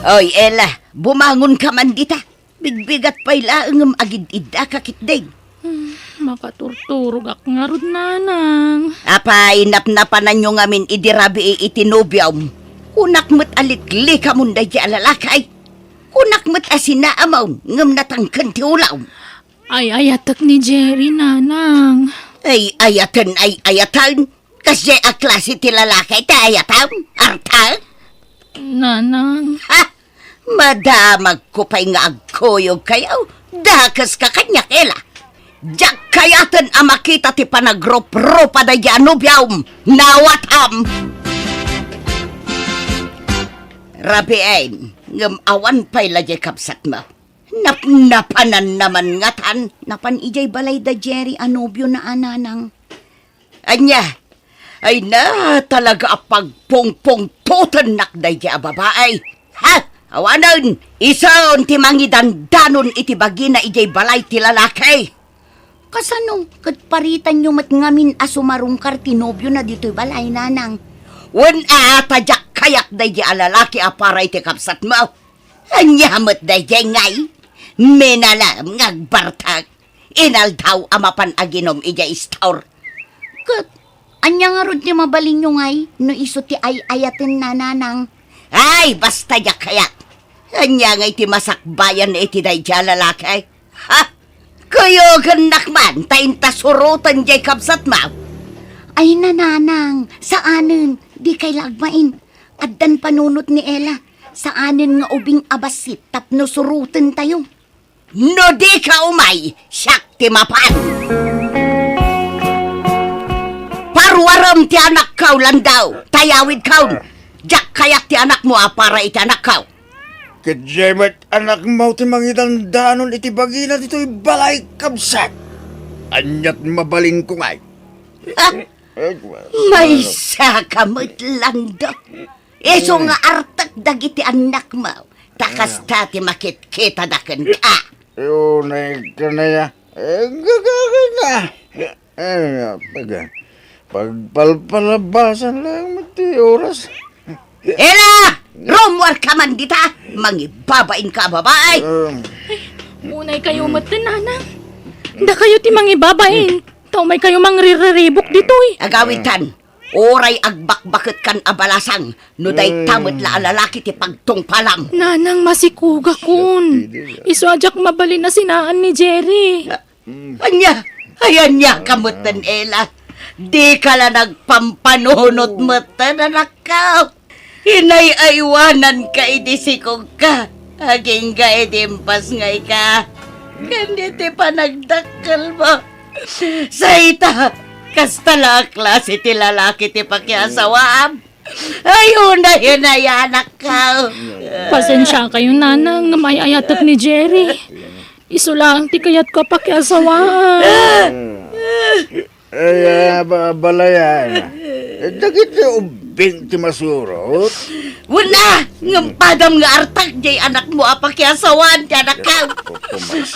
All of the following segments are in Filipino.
Oy, Ella, bumangon ka man dita. Bigbigat pa'y laang agid-ida kakitdig. Makaturturog ak nga rod, nanang. Apay, napnapanan nyo ngamin idirabi itinubyaw. Kunak mo't alitli ka munda di alalakay. Kunak mo't asinaamaw, ngam natangkan ti ulaw. Ay ayatak ni Jerry, nanang. Ay ayatan. Kasi a klase ti lalakay ta ayatan. Arta? Nanang. Ha? Madamag ko pa'y nga agkoyog kayaw. Dakas ka kanyak, Ella. Diyak kayatan ang makita ti panagropro-pa da yanubyaw. Nawatam! Rabiain, ngam awan pa'y lajay kapsat mo. Napnapanan naman ngatan. Napan ijay balay da Jerry anubyo na ananang. Anya, ay na talaga pagpong-pong-tutan nakday di babaay. Ha? Awanan, isaon ti mangidandanon iti bagi na ijay balay ti lalaki. Kasano, kat paritan nyo mat ngamin asumarungkar tinobyo na dito'y balay, nanang. Wan tadyak kayak day di alalaki aparay ti kapsat mo. Anyamot day di ngay. Menalam ngagbartag. Inaldaw amapan aginom ijay istaur. Kat, anya nga ron ti mabalin nyo ngay, no iso ti ay-ayatin na nanang. Ay, basta yak kayak. Anya nga iti masakbayan na iti day di alalaki. Ha? Kayo ganakman, tayin tasurutan jay kapsat mo. Ay nananang, saanin, di kay lagmain. Addan panunot ni Ella, saanin nga ubing abasit tapno surutan tayo. No di ka umay, siyak ti mapan. Parwaram ti anak kaw landaw, tayawid kaw. Jak kayak ti anak mo para iti anak kaw. Kadyamat anak mo ti mangidandanon iti bagina dito'y balay kabsat. Anyat mabalin ko ngay. Ha? May sakamot lando. Iso nga artak dagiti anak mo. Takas tati makit-kita da ken ka. Yunay ka na ya. Gagagay na. Pagpalpalabasan lang mati oras. Ella! Romwar ka man dita! Mangibabain ka, babae! Munay kayo matan, nanang. Da kayo ti mangibabain. Tao may kayo mangriribok dito'y. Agawitan, oray agbakbakit kan abalasang, no day tamot la alalaki ti pagtungpalam. Nanang masikuga kun. Iso ajak mabalin na sinaan ni Jerry. Anya, ayan niya kamutan, Ella. Di ka la nagpampanunot matan, anak ka. Hinay-aywanan ka idisikog ka. Aging ka idimpas ngay ka. Kanditi pa nagdakkel mo. Sa ita, kastala klase ti lalaki ti pakiasawaam. Ayun na anak ka. Pasensya kayo, nanang, na may ayatak ni Jerry. Iso lang ti kayat ko pakiasawaan. Ay, balayan. Dagit ubing ti masurot. Wala! Ngampadam nga artak jay anak mo apakyasawan ti anak ka.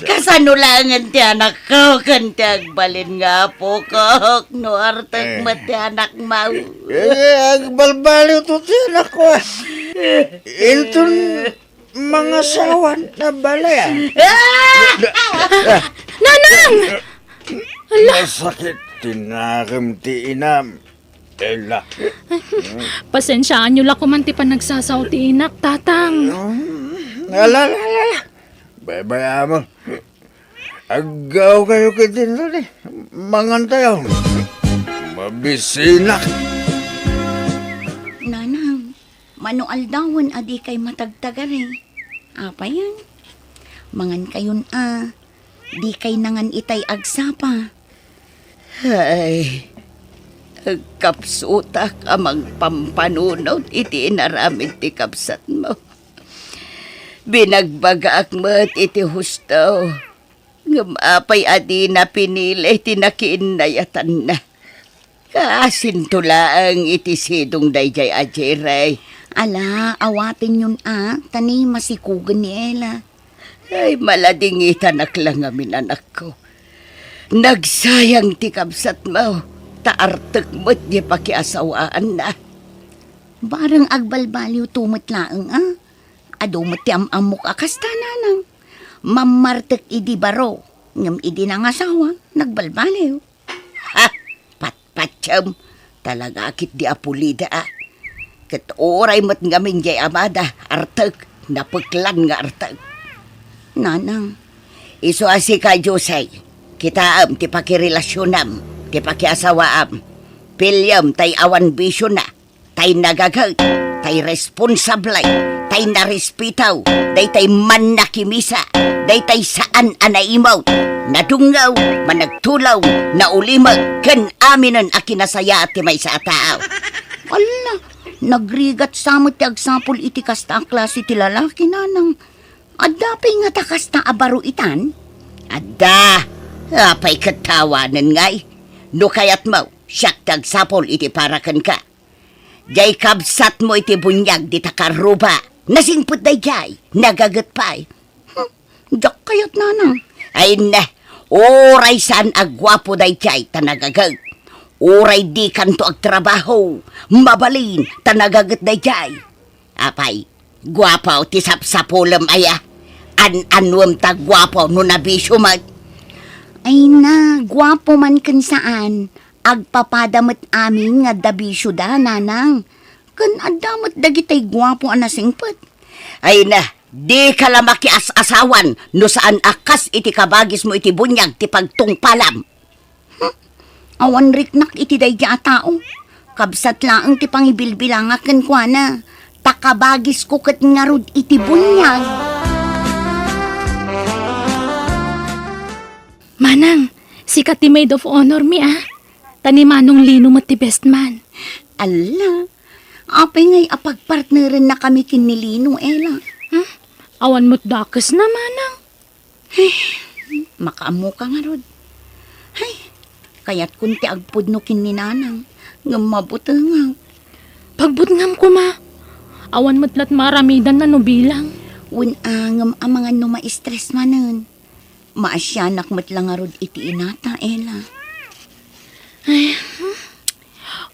Kasano langan ti anak ko kan ti agbalin nga po kok no artak mo ti anak mo. Agbalbaliw to ti anak ko. Intun mga sawan na balayan. Nanang! Masakit tinakam ti inam. Ella. Pasensyaan nyo lang kumanti pa nagsasaw ti inak, tatang. Alala. Babaya mo. Agaw kayo kitin rin eh. Mangantayaw. Mabisinak. Nanang, manual dawon adi kay matagtagar eh. Apa yan? Mangan kayon di kay nangan itay agsapa. Ay, kapsutak amang pampanunod iti inaramid ti kapsat mo. Binagbagaak mo't iti husto. Ngamapay adi na pinili iti nakiinayatan na. Kasintulaang iti sidong dayjay ajiray. Ala, awatin yun tani masikugan ni Ella. Ay, maladingitan lang amin anak ko. Nagsayang ti kapsat mo. Taartek mo't di pakiasawaan na. Barang agbalbaliw tumot laang Ado mati amok akas tananang. Mamartek idi baro. Ngam idi nang asawa. Nagbalbaliw. Ha! Patpatsam. Talaga akit di apulida Kat oray mat ngamin jay amada. Artag. Napaklan nga artag. Nanang. Iso asi ka Josay. Kitaam ti pakirelasjonam. Ti pakiasawaam. Pilyam tay awan bisyo na. Tay nagagag. Tay responsablay. Tay narespitaw. Day tay man nakimisa. Day tay saan anaimaw. Nadungaw. Managtulaw. Naulimag. Kan aminan akinasaya at may sa tao. Ala. Nagrigat samot ti agsapol iti kasta klase ti lalaki nanang. Adapay nga takas na abaro itan? Adda. Apay katawanan ngay. No kayat mo. Siyak tagsapol iti parakan ka. Jay kabsat mo iti bunyag di takaruba. Nasingput day jay. Nagagat pa'y. Jak kayat nanang. Ay na. Oray saan agwapo day jay tanagagag. Oray di kanto agtrabaho. Mabalin tanagagat day jay. Apay. Gwapaw ti sapsapulam aya. An-anwam tagwapaw no nabisyo mag. Ay na. Gwapo man kan saan. Agpapadamat amin nga dabisyo da, nanang. Kan adamat dagitay gwapo anasingpet. Ay na, di ka lamaki as-asawan no saan akas iti kabagis mo iti bunyag ti pagtungpalam. Awan riknak iti dayja tao. Kabsat laang ti pangibilbilangakan kwa na. Takabagis ko kat ngarud iti bunyag. Manang, sikat ti maid of honor mi Tanimanong lino mo ti best man. Ala, apay ngay apagpartnerin na kami kinilino, Ella. Awan mo't dakas na, manang. Makaamo ka nga, Rod. Ay, kaya't kunti agpud no kininanang. Ngam mabuta nga. Pagbutngam ko, ma. Awan mo't lat maramidan na no bilang. Ngam ang mga no ma-stress manan. Maasyanak mo't lang nga, Rod, iti inata, Ella.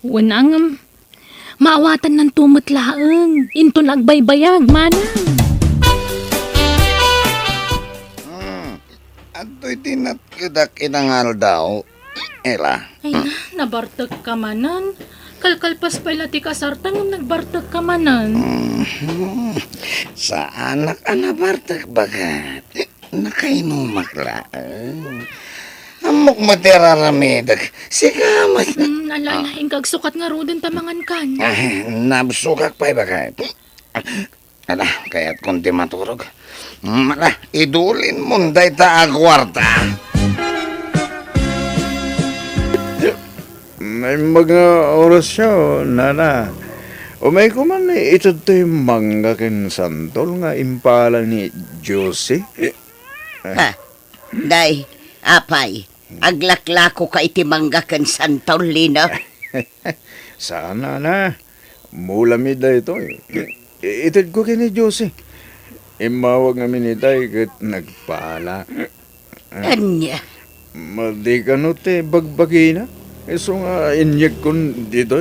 Wanang maawatan ng tumot laang. Into nagbaybayag, manang. Ato'y tinatkidak inangal daw. Ela. Ay na, nabartag ka manan. Kalkalpas pala ti kasartang nagbartag ka manan. Sa anak anabartak bagat. Nakainumak lang. Amok materaramedag. Sikamat. Alalaing kagsukat nga roden tamangan kan. Nabsukak pa'y bagay. Ala, kaya't kundi maturog. Ala, idulin munday ta agwarta. May mga orasyon, nana. Umay ko man ito to'y manggakin santol nga impala ni Josie. Day, apay. Aglaklako ka iti manggakan santaw, Lina. Sana na. Mulamid na ito. Itid ko kini Josie. Imawag namin itay kat nagpala. Anya? Madi ka no te bagbagi na. Iso nga inyag kun dito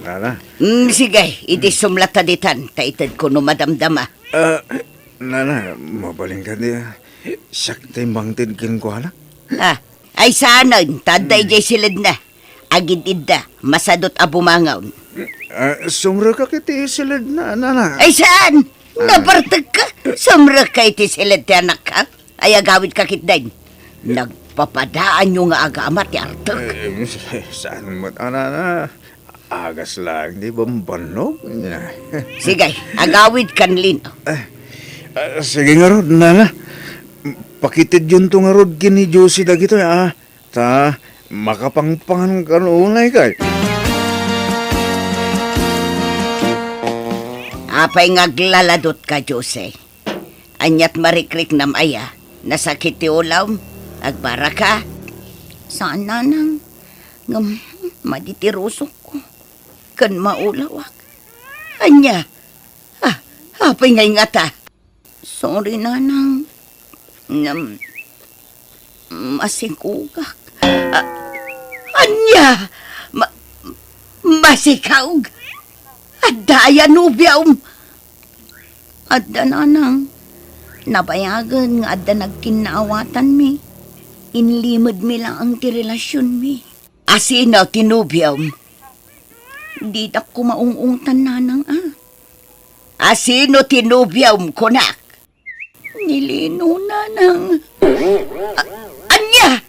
Nana. Sige, iti sumlata ditan. Taitid ko no madamdama. Nana, mabaling ka di. Sakti mangtid kin ko na. Ay saanan, taday jay silid na. Agid idda, masadot abumangaw. Sumra ka kiti silid na, nana. Ay saan? Nabartag ka? Sumra ka iti silid ti anak ka? Ay agawid ka kitday. Nagpapadaan nyo nga agamat ti artag. Saan mo't, nana? Agas lang, di ba mbanog? Sige, agawid kanlin. Sige nga rod, nana. Pakitid yun to nga rod kini Josie dagito ta makapangpangan kanunay kay. Apay ngaglaladot ka, Jose. Anyat marikrik nam aya, nasakit ti ulaw, agbara ka. Saan nanang? Ngam, maditirusok ko. Kan maulawak. Anya, apay ngay ngata. Sorry, nanang. Masikugak. Anya! Masikawg! Adaya nubiyaw! Adda nanang. Nabayagan nga adda nagkinaawatan mi. Inlimod mi lang ang ti relasyon mi. Asino tinubyaw? Di na ko maungungtan nanang Asino tinubyaw kunak? Nilino nanang. Anya?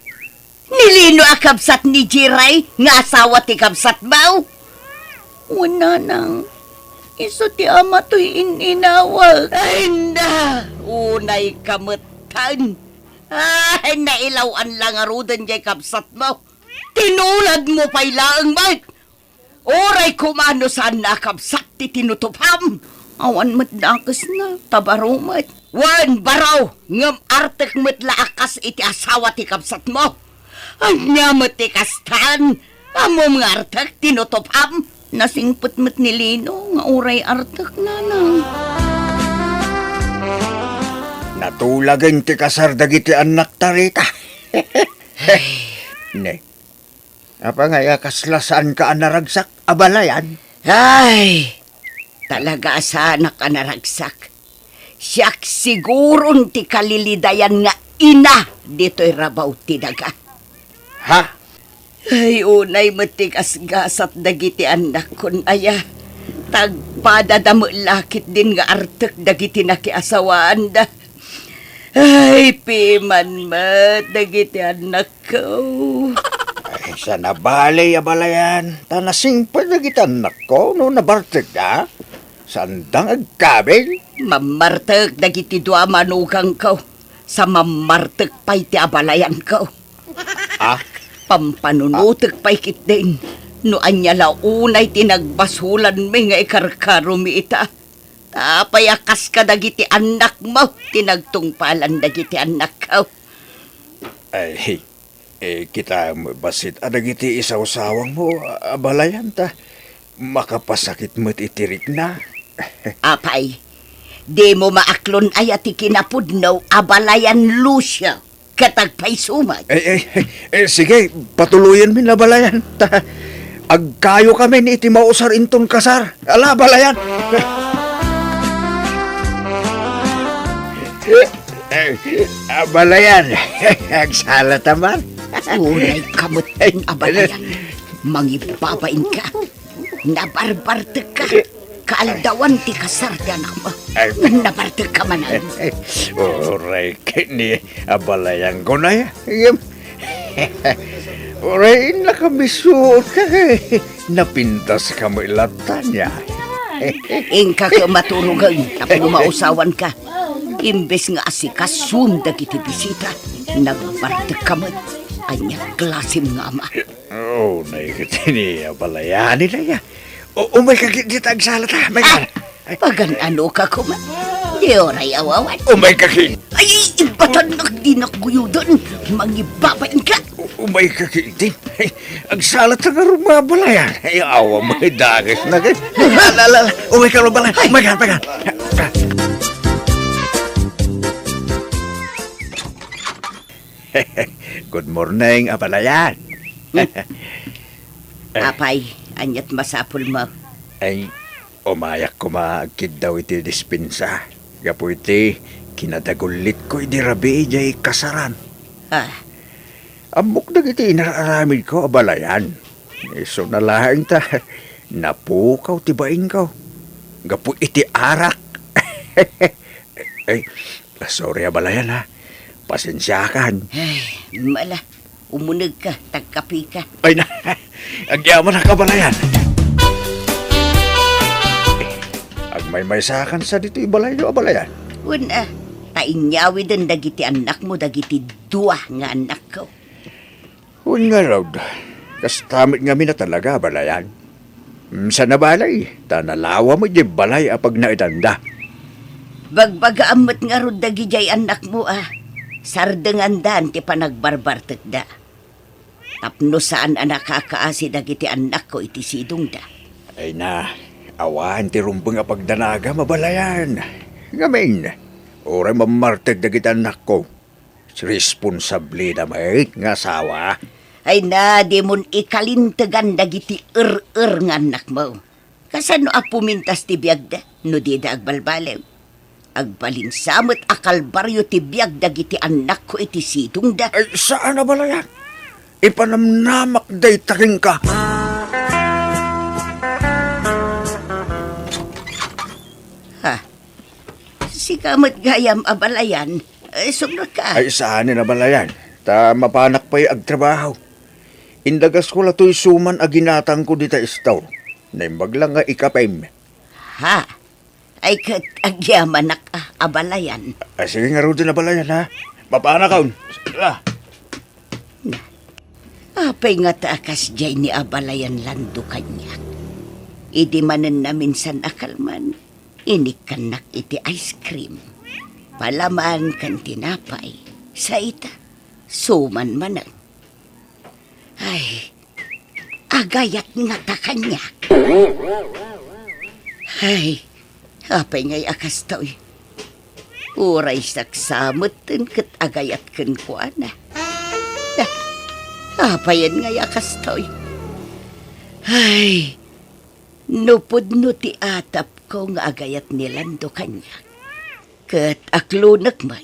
Nilino akabsat ni Jiray nga asawa ti kabsat baw? Wala nang. Iso ti ama to'y ininawag. Ay na, unay kamutan. Ay, nailawan lang arudan jay kapsat mo. Tinulad mo pa'y laang mat. Oray kumano saan nakapsat ti tinutupam. Awan mat dakas na, tabarumat. Wan baraw, ngam artek mat laakas iti asawa ti kapsat mo. Anya mat ti kastan. Amo mga artek tinutupam. Nasingput-mat ni Lino, nga uray artak nanang. Natulagan ti kasar dagiti anak tarita. Ne. Apa nga kaslasan ka anaragsak abalayan? Ay, talaga sa anak ka naragsak. Siyak sigurong ti kalilidayan nga ina dito'y rabaw ti daga. Ha? Ay, unay matigas-gasat dagiti anak kun aya. Tagpadadamo lakit din nga artek dagiti nakiasawaan da. Ay, piman mat dagiti anak ko. Ay, sa nabalay abalayan. Tanasing pa dagiti anak ko no nabarteg da. Sandang agkabel. Mamartek dagiti dua manugang ko. Sa mamartek pa'y ti abalayan ko. Ah? Pampanunutek pa'y kit din. No anya launay tinagbasulan mi nga ikarkaro mi ita. Tapayakas ka dagiti anak mo. Tinagtungpalan dagiti anak ko. Ay, kita basit adagiti isaw-sawang mo abalayan ta. Makapasakit mo't itirik na. Apay, di mo maaklon ay ati kinapudnaw abalayan Lucia. Katagpay sumag. Sige, patuluyan min na balayan. Agkayo kami ni iti mausar inton kasar. Ala, balayan. Balayan. Agsala taman. Unay kamot ang abalayan. Mangibabain ka. Nabarbartag ka. Kaaldawan ti kasar ti anak mo. Nabartag ka manan. Oray, kini abalayan ko na yan. Oray, nakamisot ka. Napintas ka mo ilatan niya. Ingka ka maturugan. Tapos mausawan ka. Imbes nga asikasum dagiti bisita. Nagbartag ka mo. Anya klasim nga ama. Oh, naikitini abalayan nila yan. Umay ka kita agsalata. May ka. Pagan ano ka kuma? Di oray awawan. Umay ka kin. Ay, ibatanak din ako doon. Mangibabain ka. Umay ka kitin. Agsalata nga rumabalayan. Ay, awa mo dagas na kin. Alala, umay ka rumabalayan. Umay ka. Good morning, abalayan. Apay, anyat masapul mo. Ay, umayak ko maagkid daw iti dispensa. Gapo iti, kinadagulit ko iti rabi jay kasaran. Amok na iti inararamid ko, abalayan. Iso na lahing ta, napukaw tibain ko. Gapo iti arak. Ay, sorry abalayan ha. Pasensyakan. Ay, mala. Umunag ka, tagkapi ka. Ay na, agyaman na kabalayan. Agmay-may sakan sa dito ibalay do abalayan. Una, tainyawi din dagiti anak mo, dagiti dua nga anak ko. Huwag nga raw, kastamit nga mi na talaga abalayan. Sa nabalay, tanalawa mo di balay apag naitanda. Bagbagaamot nga ro dagi jay anak mo Sardengan dan ti panagbarbartek da. Tapno saan anak kakaasi dagiti anak ko iti sidong da. Ay na, awan ti rumbang apagdanaga mabalayan. Ngamin, oray mamartag dagiti anak ko. Responsable na may nga asawa. Ay na, di mon ikalintagan dagiti nga anak mo. Kasano pumintas ti biyag da, no di da agbalbalew. Agbalinsamot akal baryo ti biyag dagiti anak ko iti sidong da. Ay, saan na balayan? Ipanamnamak day taking ka. Ha? Si kamot gayam abalayan, sumra ka. Ay, saan na balayan? Ta mapanak pa'y agtrabaho. Indagas ko lato'y suman aginatang ko dita istaw. Naimbag lang nga ikapim. Ha? Ay kat agyaman na ka abalayan. Ay, sige nga rin na balayan, ha? Mapanak ka. Ah. Apay nga taakas jay ni abalayan lando kanya. Idi manen na minsan akalman, inikanak iti ice cream. Palaman kan tinapay, sa ita, suman manang. Ay, agayat nga ta kanya. Ay, apay nga'y akas to'y. Uray saksamot kat agayat kan kuana. Apayan nga'y akas to'y. Ay, nupod no ti atap ko nga agayat nilando kanya. Kat aklunak man,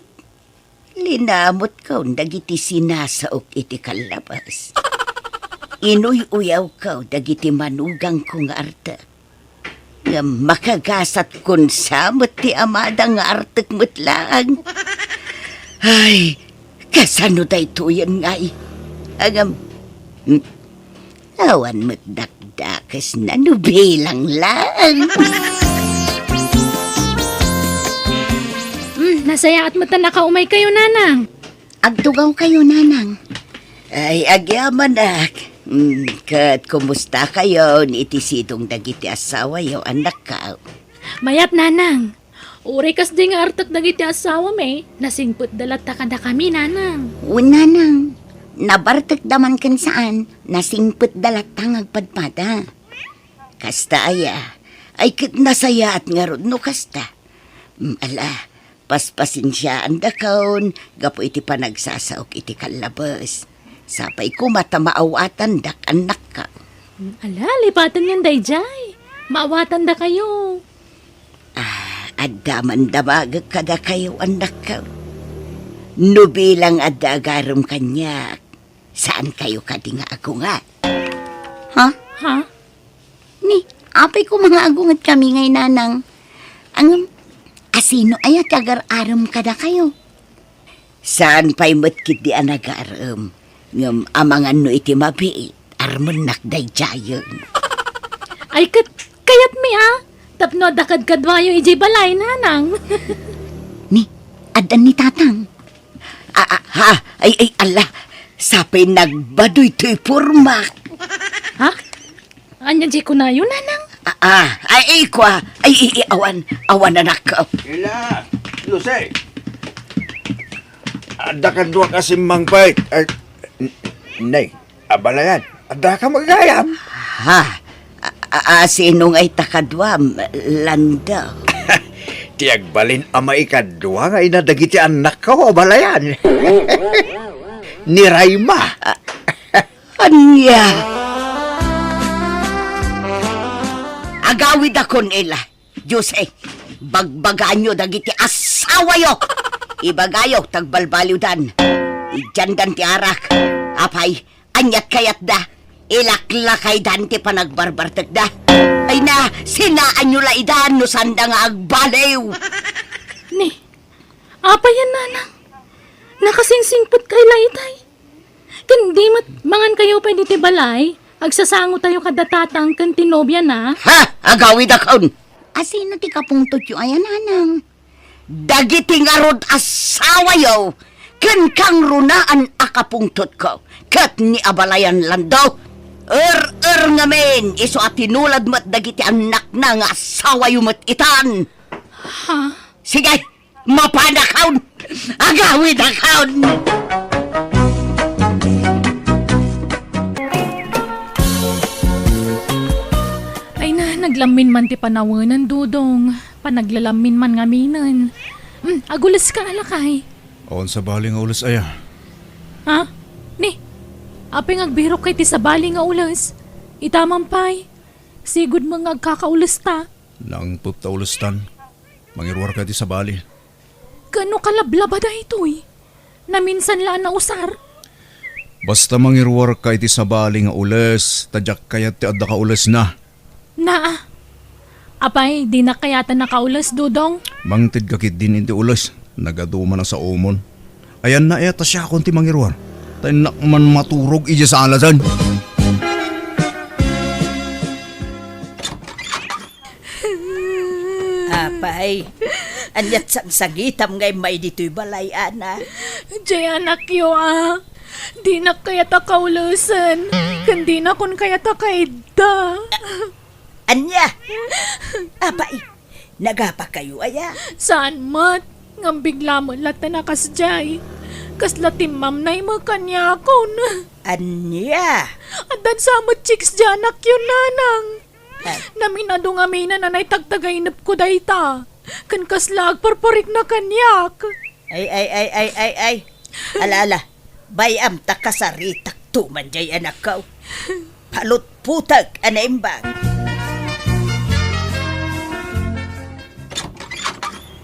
linamot ko dagiti sinasaok iti kalabas. Inuy-uyaw ko dagiti manugang ko nga arta. Nga makagasat kun samot ti amada nga artek metlaang. Ay, kasano day tuyan nga'y. Agam, awan mo't dakdakas na nubilang lang. Nasaya at mata nakaumay kayo, nanang. Agtugaw kayo, nanang. Ay, agyaman ak. Kat, kumusta kayo ni itisidong dagiti asawa yo anak ka? Mayat, nanang. Uri kas di nga artak dagiti asawa may. Nasingput dalat takada kami, nanang. Nanang, nabartek daman kan saan, nasingput dalat agpadpada. Kasta aya, ay kit nasaya at nga rod no kasta. Ala, paspasin siya ang dakaon, gapo iti panagsasaok iti kalabas. Sapay ko matamaawatan dak anak ka. Ala, lipatan yan, dayjay. Maawatan da kayo. Addaman damag kada kayo anak ka. Nubilang adagaram kanya. Saan kayo kadi nga agungat? Ha? Ha? Ni, apay ko mga agungat kami ngay nanang. Ang asino ay agar-aram kada kayo. Saan pa'y matkit di anagaram? Ngam amangan no iti mabiit, arman nakday jayon. Ay, kayat mi Tapno dakad kadwayo ijay balay, nanang. Ni, adan ni tatang. Ay, ala, sapay nagbadoy to'y purmak. Ha? Anya jay ko na yun, nanang? Awan anak ko. Ila, Jose. Ada ka doon kasi mangpay. Nay, abalayan. Ada ka magayam. Ha? Sinong ay takadwam, landa. Tiagbalin ama ikadwa nga inadagiti anak ko, abalayan. Ni Rayma. Anya? Agawid akon ila. Jose, bagbagaan nyo dagiti asawa yo. Ibagayo, tagbalbaliwdan. Ijandan ti arak. Apay, anyat kayat da. Ilaklakay dan ti panagbarbartek da. Ay na, sinaan nyo laidan no sanda nga agbalew. Ni, apa yan, nanang? Nakasingsingput kay laitay. Kandi mangan kayo pwede ti balay. Agsasango tayo kadatatang kan tinobya na. Ha? Agawid akon. Asino ti kapungtot yu ayan, nanang? Dagiti nga rod asawa yo. Ken kang runaan akapungtot ko. Kat ni abalayan landaw. Ngamen, iso at tinulad mo't dagiti anak na nga asawa yu mo't itan. Ha? Sige, mapanakaon. Agawid akaon. Ay na, naglamin man ti panawanan, dudong. Panaglalamin man nga minan. Agulas ka, alakay. On sa bali nga ulas aya. Ha? Ni, apeng agbirok kay ti sa bali nga ulas. Itamampay. Sigud mga agkakaulas ta. Nang puta ulastan. Mangirwar ka iti sabali. Kano kalablaba da ito'y? Na minsan laan na usar. Basta mangirwar ka iti sabali nga ules, tadyak kayat ti adda ka ules na. Naa. Apay, di na kayata nakaulas, Dudong. Mangtid kakit din iti ules, nagaduma na sa umon. Ayan na eta siya akong ti mangirwar. Tayo nakman maturog ija sa alasan. Apay, anyat sang sagitam ngay may dito'y balay, ana. Jay anak yo Di na kayata kaulasan. Kandi na kun kayata kaida. Anya, apay, nagapa kayo, aya. Saan mat? Ngam bigla mo lata na kasjay. Kasla timam na mo kanya akon. Anya, Adan sama chicks dyan anak yun nanang. Ay. Naminado nga may nanay tagtagainap ko dayta. Kan kaslag parparik na kanyak. ay. Alala, bayam takasaritak tuman jay anak ko. Palot putag, anaimbang.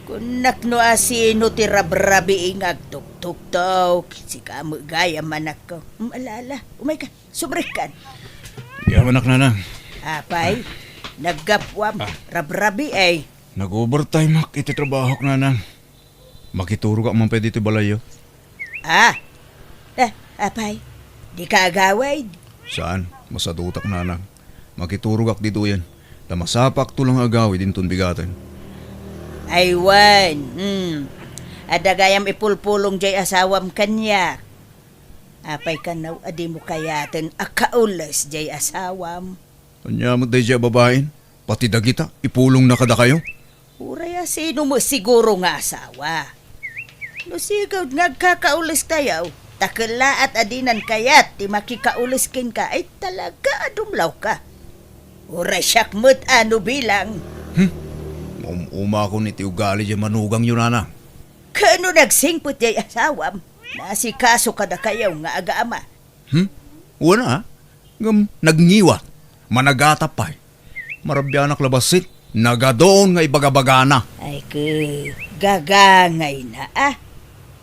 Kunak no asino ti rabrabi ingag tuk daw. Si kamu gaya manak ko. Alala, umay ka, subrikan. Yaman anak nanang. Apay, naggapwam, rabrabi ay. Nag-overtime mak iti trabaho ka nanang. Makituro ka man pwede iti balayo. Apay, di ka agaway. Saan? Masadutak nanang. Makituro ka dito yan. Tamasapak tulang agawi din ton bigatan. Aywan, adagayam ipulpulong jay asawam kanya. Apay kanaw, adi mo kayaten akaulas jay asawam. Kanya mo tayo siya babaen. Pati dagita, ipulong na kada kayo. Uraya sino mo siguro nga asawa. No sigod ngagkakaulis tayo, takala at adinan kayat, ti makikaulis kin ka, ay talaga adumlaw ka. Uray siyak mo't ano bilang. Uma ko ni ti ugali dyan manugang yun nanang. Kano nagsingpot jay asawam, nasikaso kada kayaw nga aga-ama. Wala ngam nagngiwa. Managatapay. Marabyanak labasit. Nagadoon nga ibagabagana. Ay gagangay na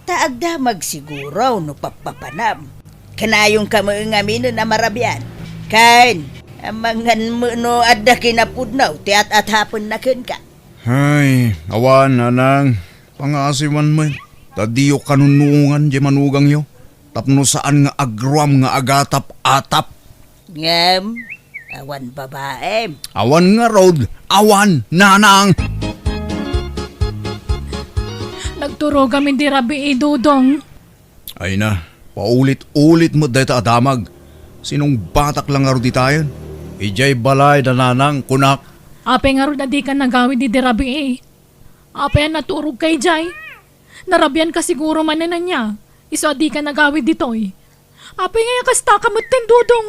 Taagda magsiguro no papapanam. Kanayong kamaingamin na marabyan. Kain, amangan mo no adda kinapudnaw, tiat at hapon na kin ka. Ay, awan nanang. Pangasiman mo. Tadiyo kanunungan di manugang yo. Tapno saan nga agruam nga agatap atap. Ngam, awan babae. Awan nga road. Awan nanang. Nagturo kami di rabi Dudong. Ay na, paulit-ulit mo dito adamag. Sinong batak lang nga ro di tayo? Ijay balay na nanang kunak. Ape nga ro na di ka nagawi di rabi Ape naturog kay Jay. Narabyan ka siguro man na niya. Iso di ka nagawi ditoy. Ape nga kasta ka matin Dudong.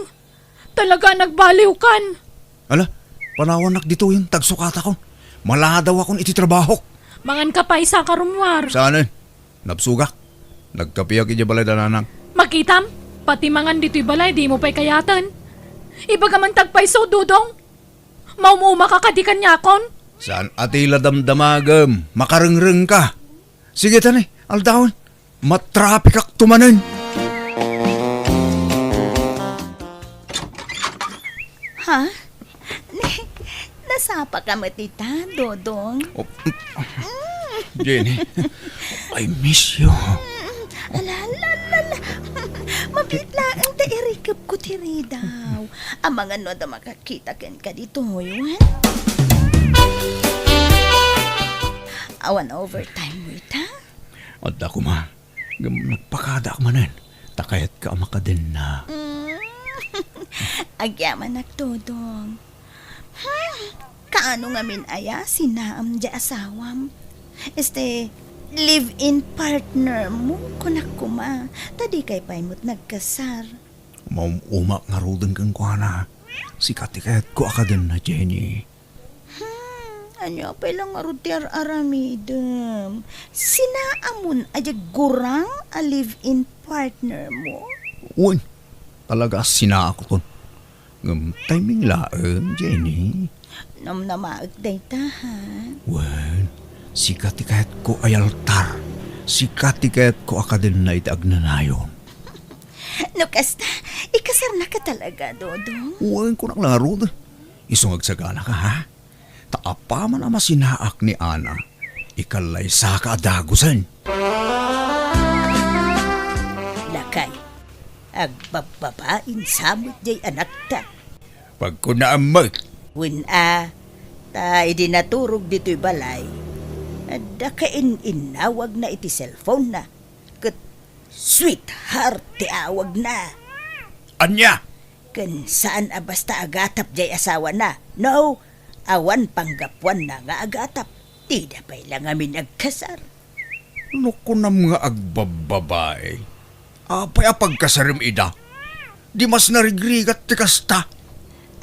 Talaga nagbaliw kan. Ala, panawanak dito yung tagsukata ko. Maladaw akong ititrabaho. Mangan ka pa isa karumwar. Saan eh? Napsugak. Nagkapiyak ija balay na nanang. Makitam, pati mangan dito'y balay, di mo pa'y kayatan. Iba ka man tagpay so, Dudong. Maumuma ka kadikan nyakon. Saan atila damdamagam? Makarengreng ka. Sige tanay, aldawon. Matrapik ak tumanan. Ha? Nasapa ka matita, Dodong? Oh, Jenny, I miss you. Alalala. Mabitla ang tairikap ko tiri daw. Ang mga no da makakita ken ka dito, yun. Awan overtime mo ita? At ako ma, nagpakada ka manan. Takayat ka amaka din na. Agyaman nagtudong. Kaano nga min aya sinaam di asawam? Live-in partner mo, kunak kuma. Tadi kay paimot nagkasar. Umak nga rodan kang kuhana. Sikat kayat ko aka din na, Jenny. Ano pa lang arutiar aramidem. Sinaamun aja gurang a live-in partner mo? Uy, talaga sina ako ton. Timing laeng, Jenny. Namnamaag day tahan. Well, Sikat kahit ko ay altar. Sikat kahit ko akadin na itaag na nayon. No, kasta, ikasar na ka talaga, Dodong. Uwain ko nang larod. Isungag sagana ka, ha? Taapa man ang masinaak ni Ana. Ikalay sa kaadagusan. Lakay, agbababain samot jay anak ta. Pag ko naamag, When ta idinaturog dito'y balay, adda ka inawag na iti cellphone na. Kat sweetheart ti awag na. anya! Kan saan basta agatap jay asawa na. No, awan panggapwan na nga agatap. Tida pa'y lang amin agkasar. Ano ko na mga agbababae? Apay apagkasarim ida. Di mas narigrigat ti kasta.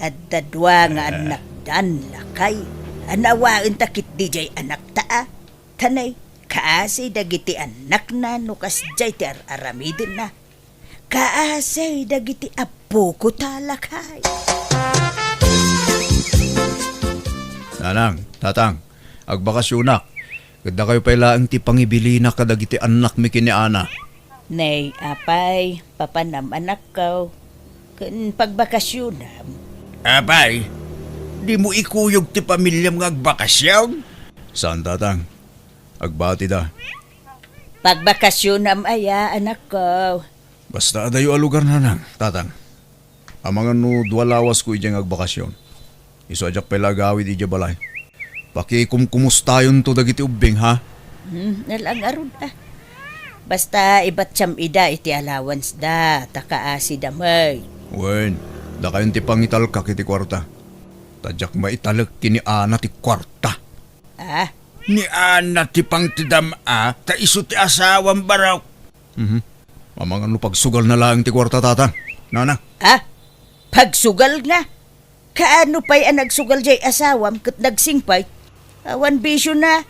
At dadwa nga anak dan lakay. Anawain takit di jay anak taa. Tanay, kaasay dagiti anak na nukas jay ti aramidin na. Kaasay dagiti apo ko talakay. Nanang, tatang, agbakasyonak. Ganda kayo pala ang ti pangibili na kadagiti anak mi kini Ana. Nay, apay, papanam anak ko. Kun pagbakasyonam, Apay, di mo ikuyog ti pamilyam nga agbakasyon? Saan, tatang? Agbati da. pagbakasyonam aya anak ko. Basta adayo a lugar nanang, tatang. Amangan no duwalawas ko ijang agbakasyon. Iso ajak pala gawid ija balay. Pakikumkumustayon to dagiti ubing, ha? Nalang arun Basta ibat siyam ida iti allowance da, takaasi damay. Wen, da kayon ti pangital ka kiti kwarta. Tadyak maitalak kini Ana ti kwarta. Ah, Ni Ana ti pangtidam ta iso ti asawang baraw. Amangan no pagsugal na lang ti kwarta, tatang. Nanang. pagsugal na. Kaano pa'y ang nagsugal jay asawam kat nagsingpay? Awan bisyo na.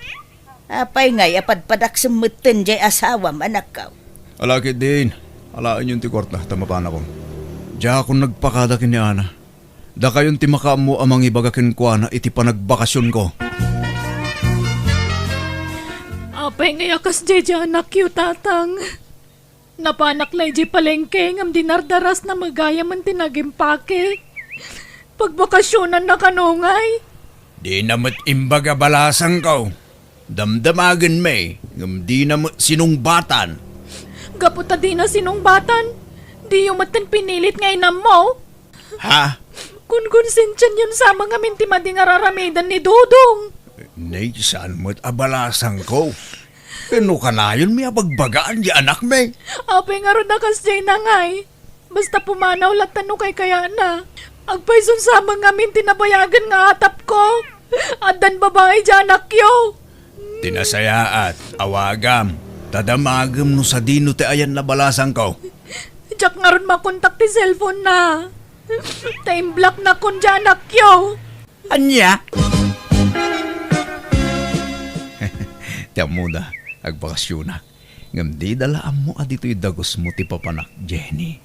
Apay ngay apadpadak sumutin jay asawam anak ka. Alakit din. Alaan yung ti kwarta, tamapan ako. Diya akong nagpakada kini Ana. Da kayon ti makamu amang ibagakin ko na iti panagbakasyon ko. Apay nga yakas jeje anak yu, tatang. Napanak lay di palengke ngam dinardaras na magaya man tinagimpake. Pagbakasyonan na kanungay. Di namat imbaga balasang ko. Damdamagan may, ngam di namat sinungbatan. Gaputa di na sinungbatan. Di yung matan pinilit nga inam mo. Ha? Kun konsensyan yun sa mga minti mading araramidan ni Dudong. Nay, saan mo't abalasang ko? Kano ka na yun may abagbagaan di anak may? Apay nga ron na kasjay na ngay. Basta pumanaw latan no kay kaya na. Agpayson sa mga minti nabayagan nga atap ko. Adan babae dyan anak yo. Tinasayaat, awagam, tadamagam no sa dino te ayan na balasang ko. Diyak nga ron makontak ti cellphone na. Time block na kun dyan anak yo. Anya? Tiyan mo da, agbakasyon na. Ngam di dalaan mo adito'y dagos mo ti papanak, Jenny.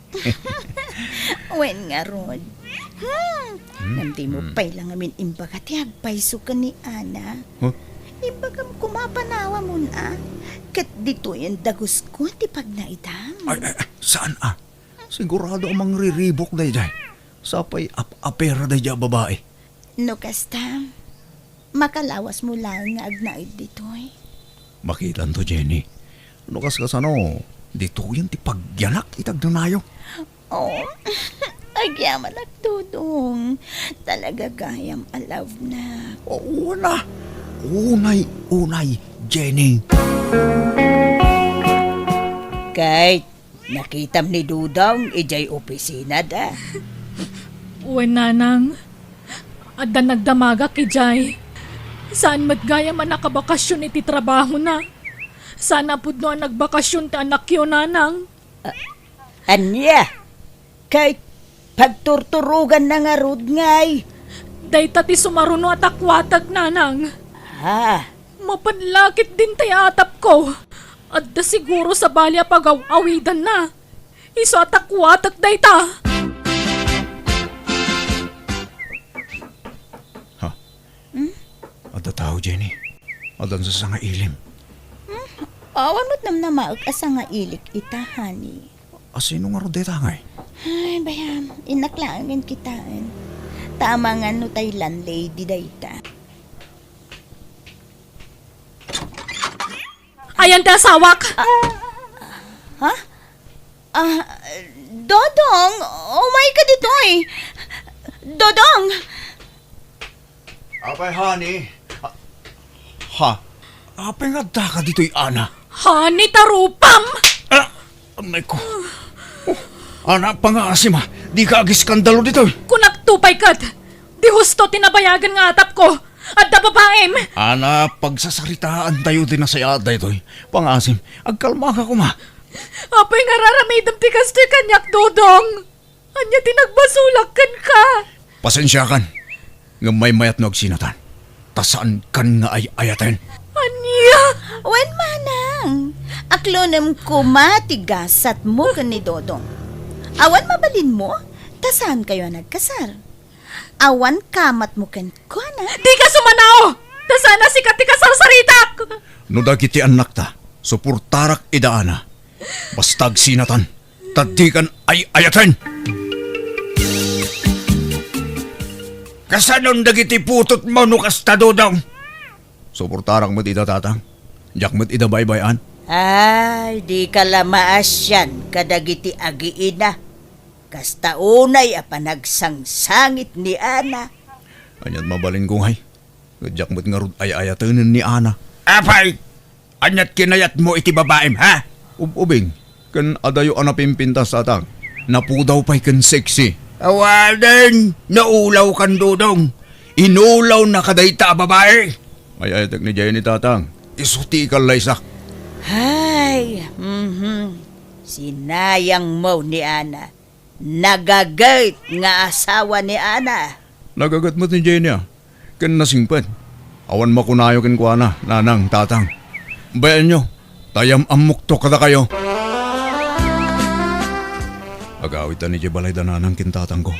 Wen nga ron. Nanti mo pa'y lang amin imbaga ti agpayso ka ni Ana. Huh? Imbagam kumapanawa mo na. Kat dito yung dagos ko ti pag naidam. Ay, saan Sigurado amang riribok day day. Sapay apera day dya babae. No kasta, makalawas mo lang nga agnaid dito eh. Makitan to, Jenny. Ano ano, dito yan ti pagyanak itag na nayo. Oh, agyaman at Dudong. Talaga gayam alaw na. Oo na. Unay, Jenny. Kahit nakitam ni Dudong, ijay opisina da. Uwe nanang. Adda nagdamaga ki Jay. Saan matgaya man nakabakasyon iti trabaho na. Sana pud no ang nagbakasyon ti anak yo, nanang. Anya, kahit pagturturugan na nga rod ngay. Dayta ti sumaruno at akwatag, nanang. Mapanlakit din tay atap ko. Adda siguro sa balya pag-awidan na. Iso at akwatag dayta. Ada tao, Jenny. Adan sa sanga ilim. Awan mo't nam na maag asa nga ilik itahani. Asino nga rodeta ngay? Ay, bayam, inaklaangin kitaan. Tama nga no tay landlady dayta. Ayan ta sawak. Ha? Dodong! Oh my God, ito eh! Dodong! Apay, honey. Ha? Apay nga da ka dito'y ana. Hani tarupam. Amay ko. Anak pa nga asima. Di ka agi skandalo dito. Kunak tupay kat. Di husto tinabayagan nga atap ko. At dababaim. Ana, pagsasaritaan tayo din na sa yada ito. Pangasim, agkalma ka kuma. Apay nga raramidam ti kaste kanyak dodong. Anya tinagbasulakan ka. Pasensya kan. Nga may mayat no agsinatan. Tasaan kan nga ay ayaten. Anya. Wen manang! Aklonem ko matigasat mo ka ni Dodong. Awan mabalin mo, tasan kayo nagkasar. Awan kamat mo kan ko na. Di ka sumanao. Tasana si katika sarsaritak. No dagiti anak ta, supurtarak idaana. Basta agsinatan, tadikan ay ayaten. Kasanon dagiti putot mo no kasta Dodong? Supurtarak mo ida tatang. Jak mo't ida baybayan. Ay, di ka lamaas yan, kadagiti agiina. Kasta unay apanagsangit ni Ana. Anyat mabalin kong hay. Jak mo't nga rod ay ayatanin ni Ana. Apay! Anyat kinayat mo iti babaem, ha? Ubing, kan adayo anapimpintas atang. Napudaw pa'y kan sexy. Awaden! Naulaw kan Dodong. Inulaw na kadayta babae. Ay ayatak ni Jenny tatang. Isuti ka laysak. Ay, sinayang mo ni Ana. Nagagait nga asawa ni Ana. Nagagat mo ni Jenny ah. Kan nasingpan. Awan makunayo kin kwa na, nanang, tatang. Bayan nyo, tayam amukto kada kayo. Agawitan ni Jebalay dananang kintatang ko.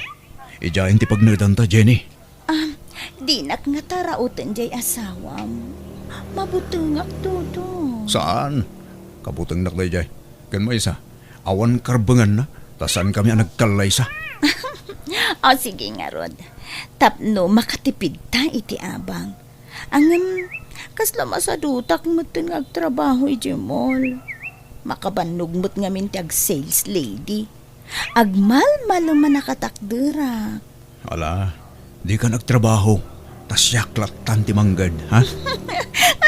Ijayin ti pagnagdanta, Jenny. Dinak nga tarautan jay asawam. Mabutungak todo. Saan? Kabutang naklay jay. Kan mo isa, awan karbangan na, tasan kami ang nagkalaysa. O sige nga Rod. Tapno makatipid ta iti abang. Angam, kasla masadutak mo't agtrabaho iti mall. Makabanog mo't ngamin ti ag sales lady. Agmal-malo man nakatakdera. Ala, di ka nagtrabaho. Tas yaklat tanti manggad, ha?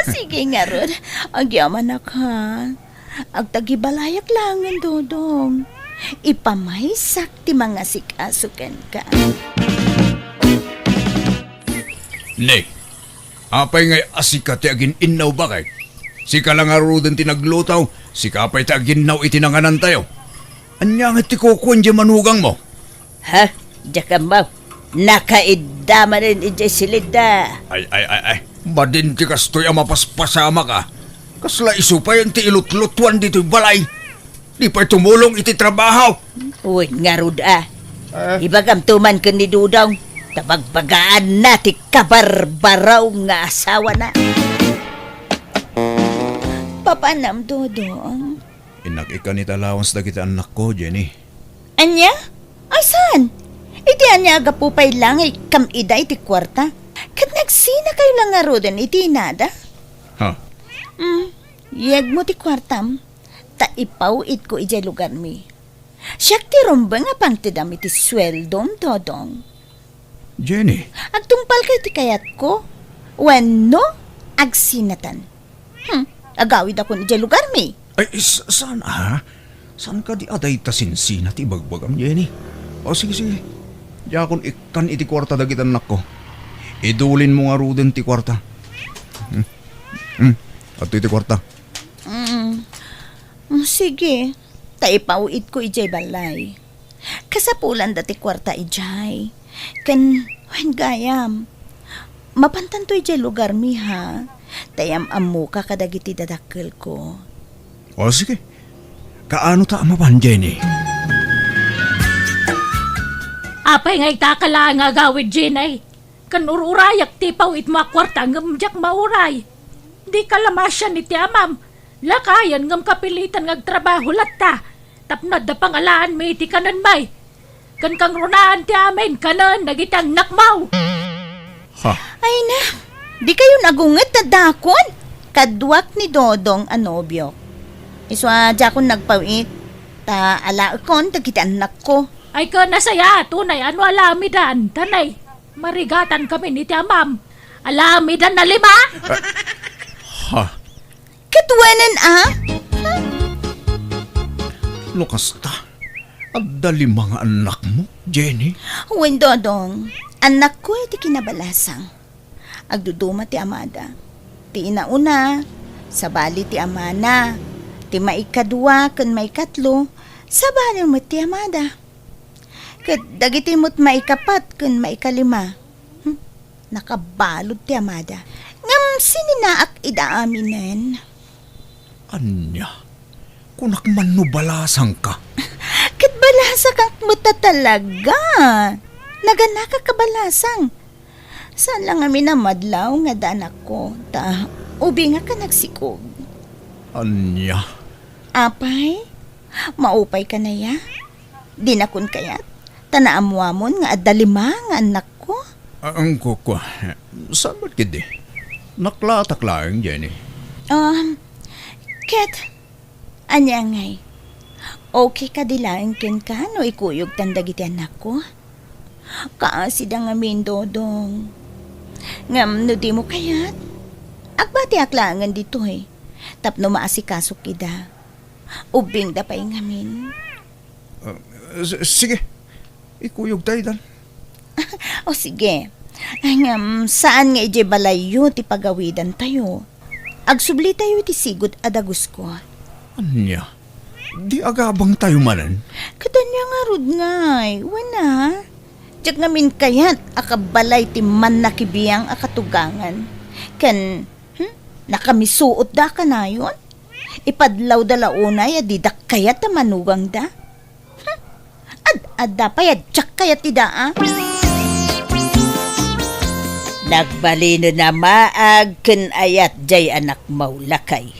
Sige nga Rod. Agyaman na ka. Agtagibalayak langan Dodong. Ipamaysak ti mga sikasukan ka. Ne, apay ngay asikat ti agin innaw bakay. Sika lang aruden tinaglutaw, sika apay ti agin naw itinanganan tayo. Anyang iti kukuan di manugang mo. Ha? Diyan mo. Nakaidama rin iti silida. Ay. Badin ti kastoy ang mapaspasama ka. Kasla isupay ang ti ilutlutuan dito'y balay. Di pa'y tumulong iti trabaho. Uy, nga Rod Ibagam tuman ka ni Dudong. Tabagbagaan na ti kabarbaraw nga asawa na. Papanam, Dodong. Inakika ni talawans na kita anak ko, Jenny. Anya? Asan? Iti anya agapupay lang kam ida iti kwarta. Kat nagsina kayo lang nga Roden iti nada. Ha? Yag mo ti kwartam. Ta ipawid ko ijay lugar mi. Siyak ti rumba nga pang tidam iti sweldom, Dodong. Jenny? Agtungpal kayo ti kayat ko. Wenno, agsinatan. Agawid ako ijay lugar mi. Ay, saan ha? Saan ka di aday tasinsinat ibagbagam, Jenny? O sige. Yakon ikan iti kwarta dagitan anak ko. Idulin mo nga ruden ti kwarta. At iti kwarta. Sige. Taipawid ko ijay balay. Kasapulan dati kwarta ijay. Ken, wen gayam. Mapantan to ijay lugar mi ha. Tayam amu ka kadagiti dadakkel ko. O sige. Kaano ta amapan, Jenny? Apay nga itakala nga gawid Jenay. Kan ururayak ti pawit makwarta ngamjak mauray. Di kalamasya ni ti amam. Lakayan ngam kapilitan ngagtrabaho latta. Tapnad da pangalaan may iti kanan bay. Kan kang runaan ti amin kanan nagitang nakmaw. Ha? Ay na, di kayo nagunget na dakon. Kadwak ni Dodong anobyo. Iswa jakon nagpawit. Ta alaakon tagiti anak ko. Ay ka nasaya, tunay ano alamidan. Tanay, marigatan kami ni ti amam. Alamidan na 5. Ha? Katwanan Lukas ta. At dali mga anak mo, Jenny. Wen Dodong, anak ko iti kinabalasang. Agduduma ti amada. Ti inauna, sabali ti amana. Ti maikadwa ken maikatlo, sabali mo ti amada. Ket dagiti mo't maikapat ken maikalima. Nakabalod ti amada. Ngam sininaak idaaminen. Anya, kunak man no balasang ka. Ket balasa kang muta talaga. Naganaka ka balasang. Saan lang amin namadlaw nga danak ko. Ta, ubi nga ka nagsikog. Anya, Apay, maupay ka na ya? Di na kun kayat. Tanaamwamon nga adda 5 nga anak ko. ang kukwa. Saan ba't kidi? Naklatak-laang, Jenny. Ket, anya ngay. Okay ka dilaang ken ka no ikuyog tandag iti anak ko? Kaasid ang amin, Dodong. Ngam no di mo kayat? Agbati aklangan dito Tapno maasikasok kida. Ubing da pa'y ngamin. Sige, ikuyog tayo dan. O sige. Ngam saan nga ije balayo ti pagawidan tayo? Agsubli tayo ti sigod adagus ko. Anya, di agabang tayo manan. Kadanya nga rod ngay. Wana. Diyak ngamin kayat akabalay ti man nakibiyang akatugangan. Kan, nakamisuot da ka na yun? Ipadlaw da launay adidak kayat na manugang da? Ad-adda pa yadyak kayat ti da Nagbalino na maag ken ayat jay anak maulakay.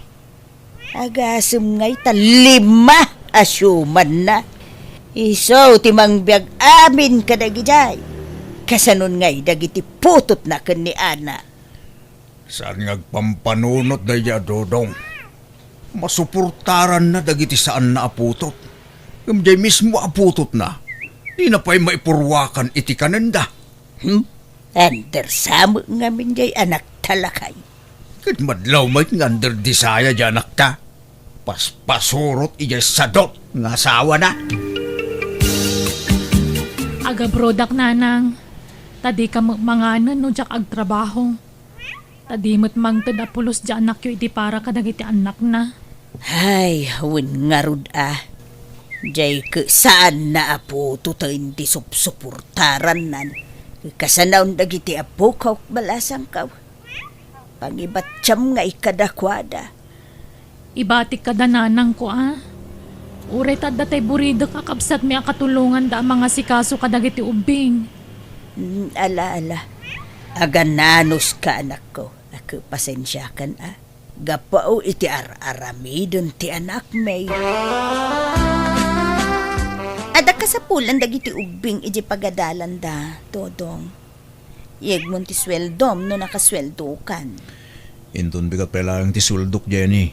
Agasum ngay ta 5 asyuman na. Iso timang biag amin kadagi jay. Kasanon ngay dagiti putot na ken ni Ana. Saan ngagpampanunot daya, Dodong? Masuportaran na dagiti saan na aputot. Kamjay mismo aputot na. Di na pa'y maipurwakan iti kananda. Andersamo nga min jay anak talakay. Kat madlaw may ngander disaya di anak ta. Paspasurot ijay sadot nga asawa na. Aga brodak nanang. Tadi ka manganan no jak agtrabaho. Tadi mo't mangtad apulos di anak yo iti para ka dagiti anak na. Ay, hawin nga rod Jay ke saan na apo to hindi supportaran nan. Kasanaon dagiti apo kaw balasang kaw. Pangibatsyam nga ikadakwada. Ibatik ka dananang ko Uray tad datay burido kakabsat mi akatulungan da mga sikaso ka dagiti ubing. Ala. Agananos ka anak ko. Ako pasensya kan Gapao iti aramidon ti anak may. Ada ka sa pulan dagiti ubing iji pagadalan da, Dodong. Yeg mo ti sweldom no nakasweldo kan. Inton bigat pelang ti suldok, Jenny.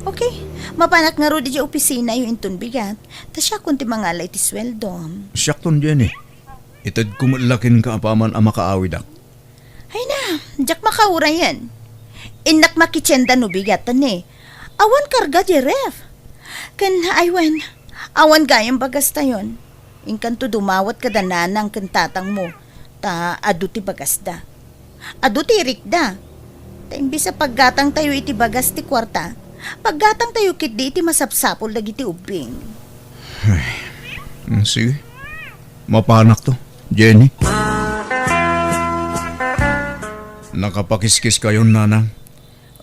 Okay. Mapanak nga ro di opisina yung intun bigat. Ta siya kun ti mangalay ti sweldom. Siyakton, Jenny. Itad kumulakin ka apaman ang makaawidak. Ay na, jak makaura yan. Inak makitsenda no bigatan Awan karga di ref. Kan aywan, awan gayang bagas tayon. Inkan to dumawat ka dananang kantatang mo. Ta adu ti bagas da. Adu ti rikda. Ta imbis sa paggatang tayo iti bagas ti kwarta. Paggatang tayo kit di iti masapsapol dagiti ubing. Sige. Mapanak to, Jenny. Nakapakiskis kayon, nanang.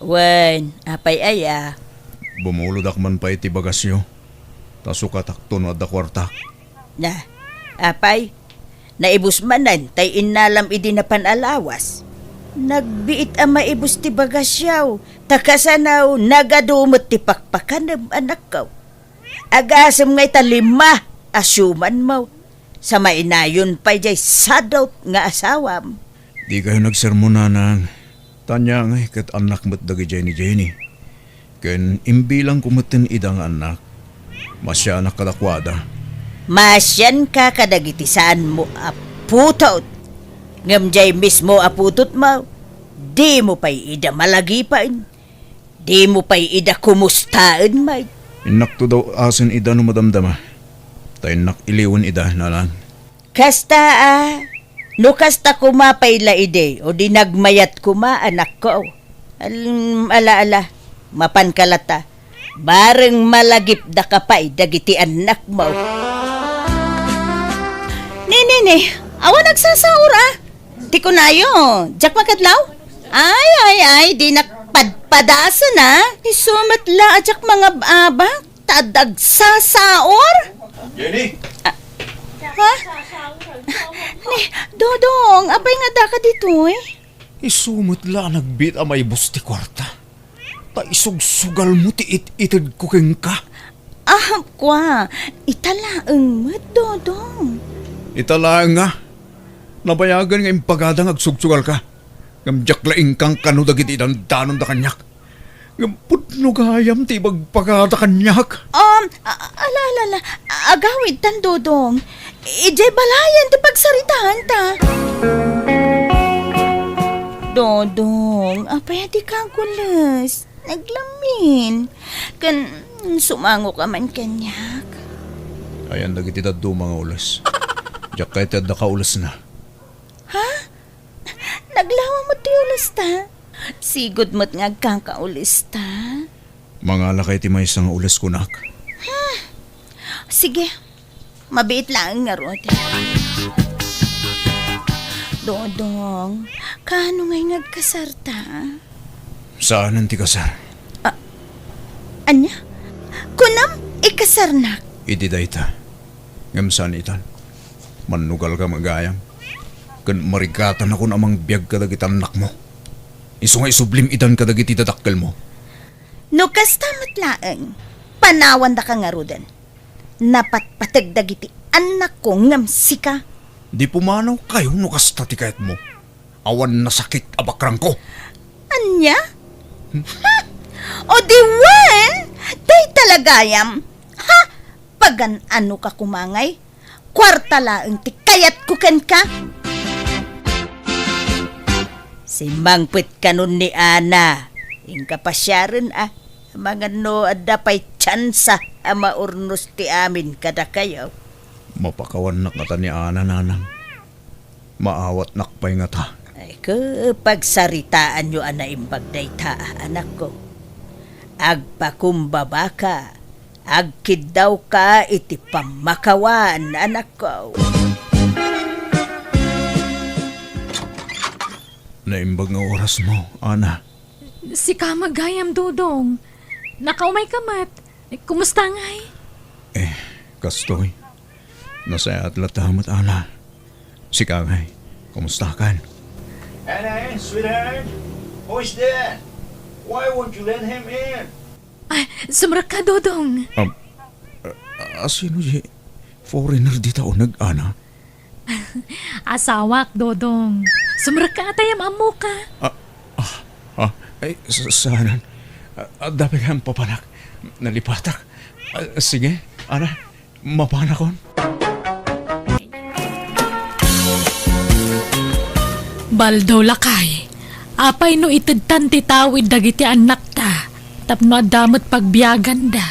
Wen, apay aya. Bumulodak man pa iti bagasyo. Tasukatakto no adda kwarta. Na, apay, naibus manan tay inalam idi na panalawas. Nagbiit ang maibus ti bagasyaw. Takasanaw, nagadumot ti pakpakan ng anak ko. Agasam nga'y talima, asuman mo. Sa mainayon pa jay sadot nga asawam. Di kayo nagsermona nang tanya nga kat anak mo't dagi Jenny Jenny. Ken imbilang kumatin idang anak. Masya anak kadakwada. Masyan ka kadagitisan mo aputot. Ngam jay mismo aputot mo. Di mo pa'y ida malagipan. Di mo pa'y ida kumustaan, may. Inak to daw asin ida no madamdama. Tayo nak iliwan ida na lang. Kasta no kasta kumapay la ide o di nagmayat kuma anak ko. Ala, mapan kalata. Bareng malagip da kapay dagiti anak mo. Nene, awan nagsasaur Di ko nayo, jak makadlaw? Ay, di nakpadpadasa na. Isumat la ajak mga abang, tadag sasaor. Jenny! Ha? Dodong, apay nga da ka dito Isumot la nagbit a may busti kwarta. Ta isugsugal mo ti itid kuking ka. Kwa, italaang mo, Dodong. Italaan nga. Nabayagan nga impagadang agsugsugal ka. Ngamjak laing kang kano dagiti dandanon da kanyak. Ngamput no gayam ti bagpagada kanyak. Ala, agawid tan, Dodong. Ijay balayan ti pagsaritahan ta. Dodong, apay di kang kulas. Naglamin. Kan sumango ka man kanyak. Ayan dagiti daddo mga ulas. Jak kay tad nakaulas na. Naglawa mo ti ulis ta. Sigod mo't nga kang kaulis ta. Mga lakay ti may isang ulas kunak. Sige, mabiit lang nga rod. Dodong, kano nga'y nagkasarta? Saan ang ti kasar? Anya? Kunam, ikasarnak. Idi dayta. Ngamsan itan. Manugal ka magayam. Kan marigatan ako namang biyag kadagit anak mo. Iso nga isublim itan kadagit itadakkel mo. No kastamat laeng, panawan da ka nga rodan. Napatpatag dagiti anak ko ngamsi ka. Di pumanaw kayo no kasta ti kayat mo. Awan na sakit abakrang ko. Anya? Ha? O diwan? Day talagayam. Ha? Pagan ano ka kumangay? Kwarta laeng ti kayat kuken ka. Si Mangpit kanon ni Ana. Ingka pasyaran Mga no adapay tsansa maurnos ti amin kada kayo. Mapakawan na kata ni Ana nanang. Maawat nakpay nga ta. Ay kapag saritaan nyo imbag dayta anak ko. Agpakumbaba ka. Agkid daw ka iti pamakawan anak ko. Naimbag nga oras mo, Ana. Si Kamagayam, Dodong. Nakaumay kamat. Kumusta ngay? Kastoy. Nasaya at latamat, Ana. Si Kangay, kumusta kan? Anna, sweetheart, who's that? Why won't you let him in? Ay, sumrak ka, Dodong. Sino si foreigner dito o nag-ana? Asawak, Dodong. Sumrak ka atayam amo ka. Ay, saan? Dapat kang papanak. Nalipatak. Sige, Ana, mapanakon. Baldo lakay. Apay no itidtan titawid dagiti anak ta. Tapno adamot pagbiyagan da.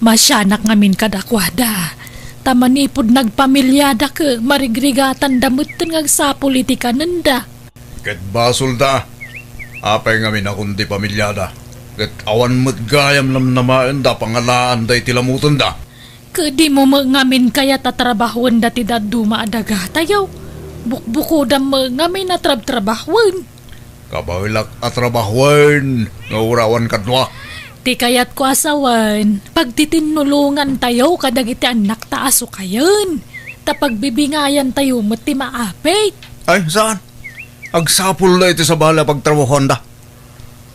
Masyanak ngamin kadakwada. Tamanipod nagpamilyada ka. Marigrigatan damutin ngag sa politika nanda. Ket basol da. Apay ngamin akong di pamilyada. Ket awan mo't gayam lamnamaan da pangalaan da itilamutan da. Kadi mo ngamin kaya tatrabahon da ti daduma adaga tayaw. Bukbukudam mo ngamin na trabahon. Kabawilak at trabahuan. Ngaurawan kadwa. Ti kayat ko asawan, pagtitinulungan tayo kadagiti anak taaso kayon. Tapagbibingayan tayo mo ti maapit. Ay, saan? Agsapul na iti sa bala pagtrabahoan da.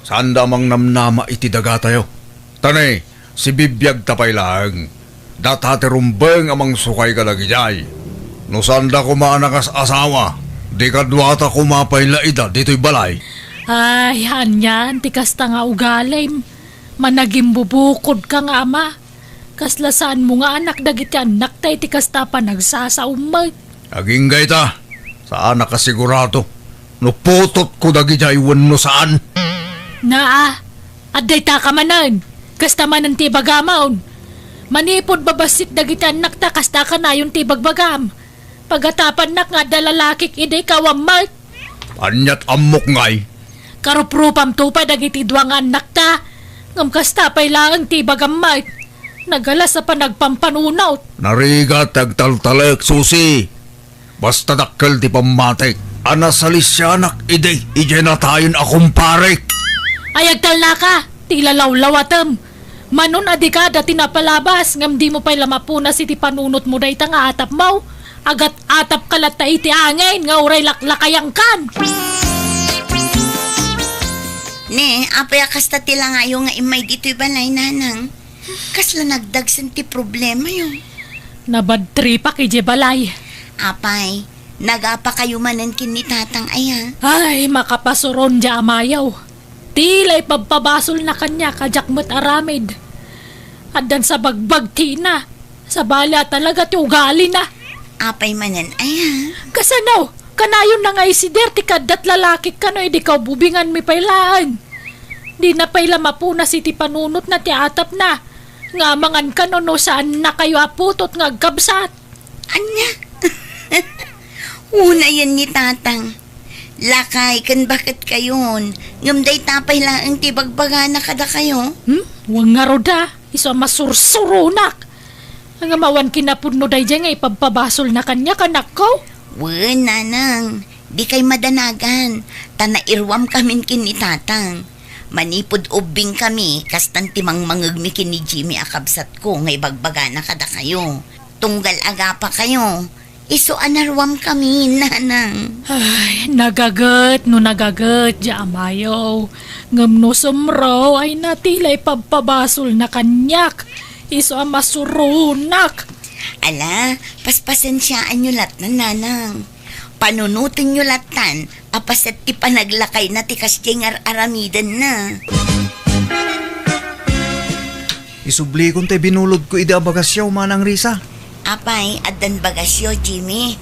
Sanda mang namnama iti daga tayo. Tanay, si bibiyag tapay lang. Datate rumbeng amang sukay ka lagi jay. No sanda kumanakas asawa, di kadwata kumapay laida dito'y balay. Ay, hanyan, tikas ta nga ugalim. Managing bubukod ka nga ama. Kaslasaan mo nga anak dagiti anak tay tikas ta pa nagsasaumay. Aging gayta, saan nakasigurado? No putot ko dagi jay no saan. Naa, aday ta ka manan. Kasta manan tibagamaon. Manipod babasit dagiti anak ta kasta ka na yung tibagbagam. Pagatapan nak nga dalalakik iday kawamay. Anyat amok ngay. Karuprupam tupa dagiti duwang anak ta. Ngam kasta pay lang tibagamay. Nagala sa panagpampanunaw. Narigat agtaltalek susi. Basta dakkel ti pamatik. Anasalisyanak ide, ije na tayon akong parek. Ayagtal na ka, tila lawlawatem. Manon adikada tinapalabas, ngam di mo pa'y lamapuna si ti panunot mo day nga atap mo. Agat atap kalat ta iti angin, nga uray laklakayang kan. Ne, apay akasta tila nga yung nga imay dito'y balay, nanang. Kasla nagdagsan ti problema yun. Nabadtripak ije balay. Apay, nagapa kayo manan kini tatang aya. Ay, makapasuron dya amayaw. Tila'y pagpabasol na kanya kajakmat aramid. Addan sa bagbag tina. Sa bala talaga ti ugali na. Apay manan aya. Kasano? Kanayon na nga isider ti kadat lalaki kano di ka bubingan mi pailaan. Di na paila mapuna si ti panunot na ti atap na. Nga mangan kano no saan na kayo aputot nga gabsat. Anya? Una yan ni tatang. Lakay, kan bakit kayon? Ngamday tapay lang ang tibagbaga na kada kayo. Huwag nga roda. Iso masursurunak. Ang amawan kinapuno day dyan nga ipagpabasol na kanya kanak ko. Wen, nanang. Di kay madanagan. Tanairwam kamin kini tatang. Manipod ubing kami, kastan timang mangagmi kini Jimmy akabsat ko, ngay bagbaga na kada kayo. Tunggal aga pa kayo. Iso anarwam kami, nanang. Ay, nagagat no nagagat, ja amayaw. Ngam no sumro ay natilay pagpabasol na kanyak. Iso ang masurunak. Ala, paspasensyaan nyo lat na, nanang. Panunutin nyo latan, apaset ti panaglakay na ti kasyengar aramidan na. Isubli kong te binulod ko ida bagasyaw manang Risa. Apay, addan bagasyo, Jimmy.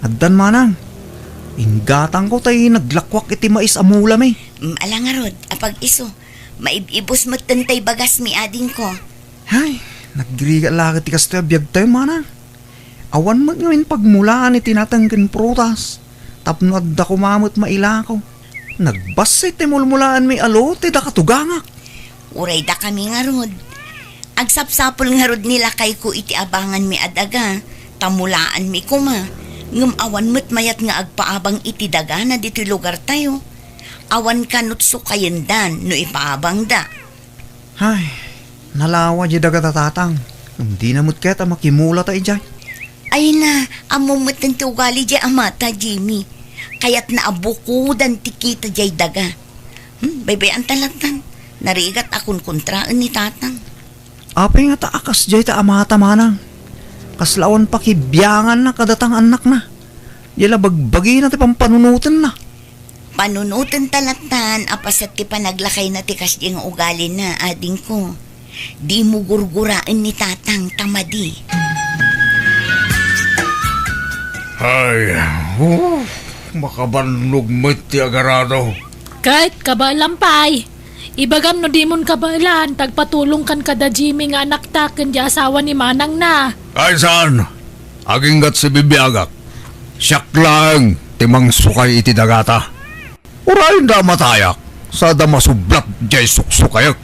Addan manang. Ingatang ko tayo naglakwak iti mais amulam eh. Ala nga rod, apag iso. Maibibos mo't tantay bagas mi ading ko. Ay, nagriga lakit ti kastoy abiyag tayo manang. Awan mo ngayon pagmulaan iti natangkin prutas. Tapno adda kumamot mailako. Nagbasay ti mulmulaan may alote da katugangak. Uray da kami nga rod. Agsapsapol nga rod nila kay ko iti abangan mi adaga. Tamulaan mi kuma. Ngam awan mo't mayat nga agpaabang iti daga na dito'y lugar tayo. Awan kanot sukayendan no ipaabang da. Ay, nalawa di daga tatatang. Hindi na mo't keta makimula tayo dyan. Ay na, amumot ng tugali di amata, Jimmy. Kaya't naabukudan tikita jay daga. Baybayan talatan. Narigat akong kontraan ni tatang. Apay nga taakas jay ta amata manang. Kaslawan pa kibiyangan na kadatang anak na. Yala bagbagi na ti pampanunutin na. Panunutin talatan, apasat ti panaglakay na ti kasdi nga ugali na, ading ko. Di mo gurguraan ni tatang tamadi. Ay, makabanlog mo ti agarado. Kahit kabalampay. Ibagam no di mon kabalan, tagpatulong kan kada Jimmy nga anak taken di asawa ni Manang na. Ay saan? Aging gat si bibiyagak. Siyak lang, timang sukay iti dagata. Urayin da matayak, sa da masublat jay suksukayak.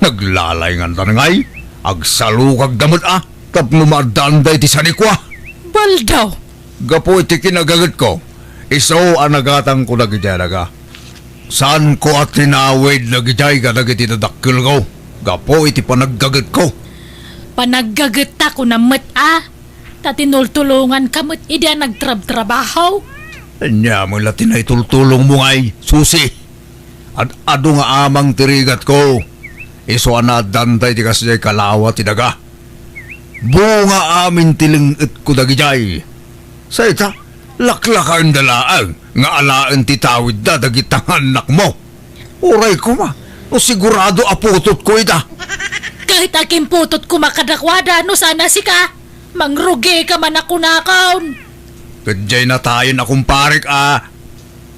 Naglalay nga tanangay, agsalukag damot tapno maadanda iti sanikwa. Baldaw. Gapo iti kinagagat ko, iso anagatang ko nagidalaga. Saan ko at tinawid nagijay ka nagiti nadakil ko? Gapo iti panaggagat ko. Panaggagat ta ko na mat Tatinultulungan kamot ida nagtrab-trabaho. Anya mo latin ay tultulong mo ngay, susi. At ado nga amang tirigat ko. Iso anadantay ti kasjay kalawa ti daga. Bunga amin tilingit ko dagijay. Sa ita, laklakan dalaang nga alaan ti tawid da dagitang anak mo. Uray ko ma, no sigurado aputot ko ita. Kahit aking putot ko makadakwada, no sana si ka. Mangrugi ka man ako nakaon. Kadjay na tayo na kumparik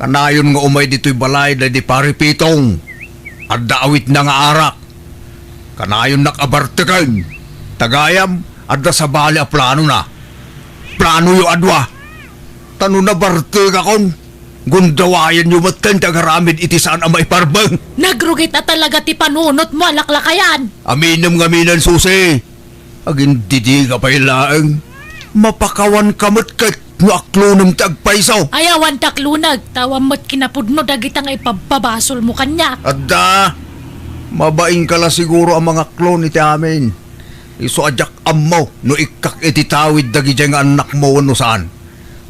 Kanayon nga umay dito'y balay na di paripitong. At daawit na nga arak. Kanayon nakabartekan. Tagayam, adda sa bali a plano na. Plano yu adwa. Tano na bartek akon. Gundawayan yu matan tagaramid iti saan ang maiparbang. Nagrugit na talaga ti panunot mo, alaklakayan. Aminam nga minan susi. Agin didi ka pa ilaang. Mapakawan kamot kat no aklo ng tagpaisaw. Ayawan taklunag, tawam mo't kinapudno dagitang ipababasol mo kanya. Adda, mabaing kala siguro ang mga klon iti amin. Iso adyak ammo no ikak iti tawid dagi dyan nga anak mo no saan.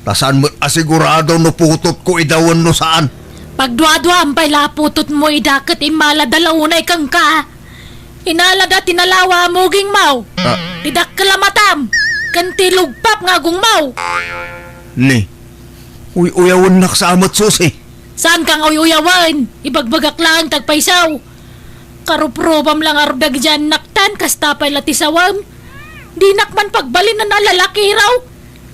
Tasan mo asigurado no putot ko idawan no saan. Pagduadwa pay laputot mo idakat imala dalaunay kang ka. Inalada tinalawa mo ging mau. Didak kalamatam. Kantilugpap nga gung mau. Ni, uyawan nak sa amat susi. Saan kang uyuyawan? Ibagbagak lang tagpaisaw. Karuprobam lang ardag dyan naktan kastapay latisawam. Di nakman pagbalin na nalalaki raw.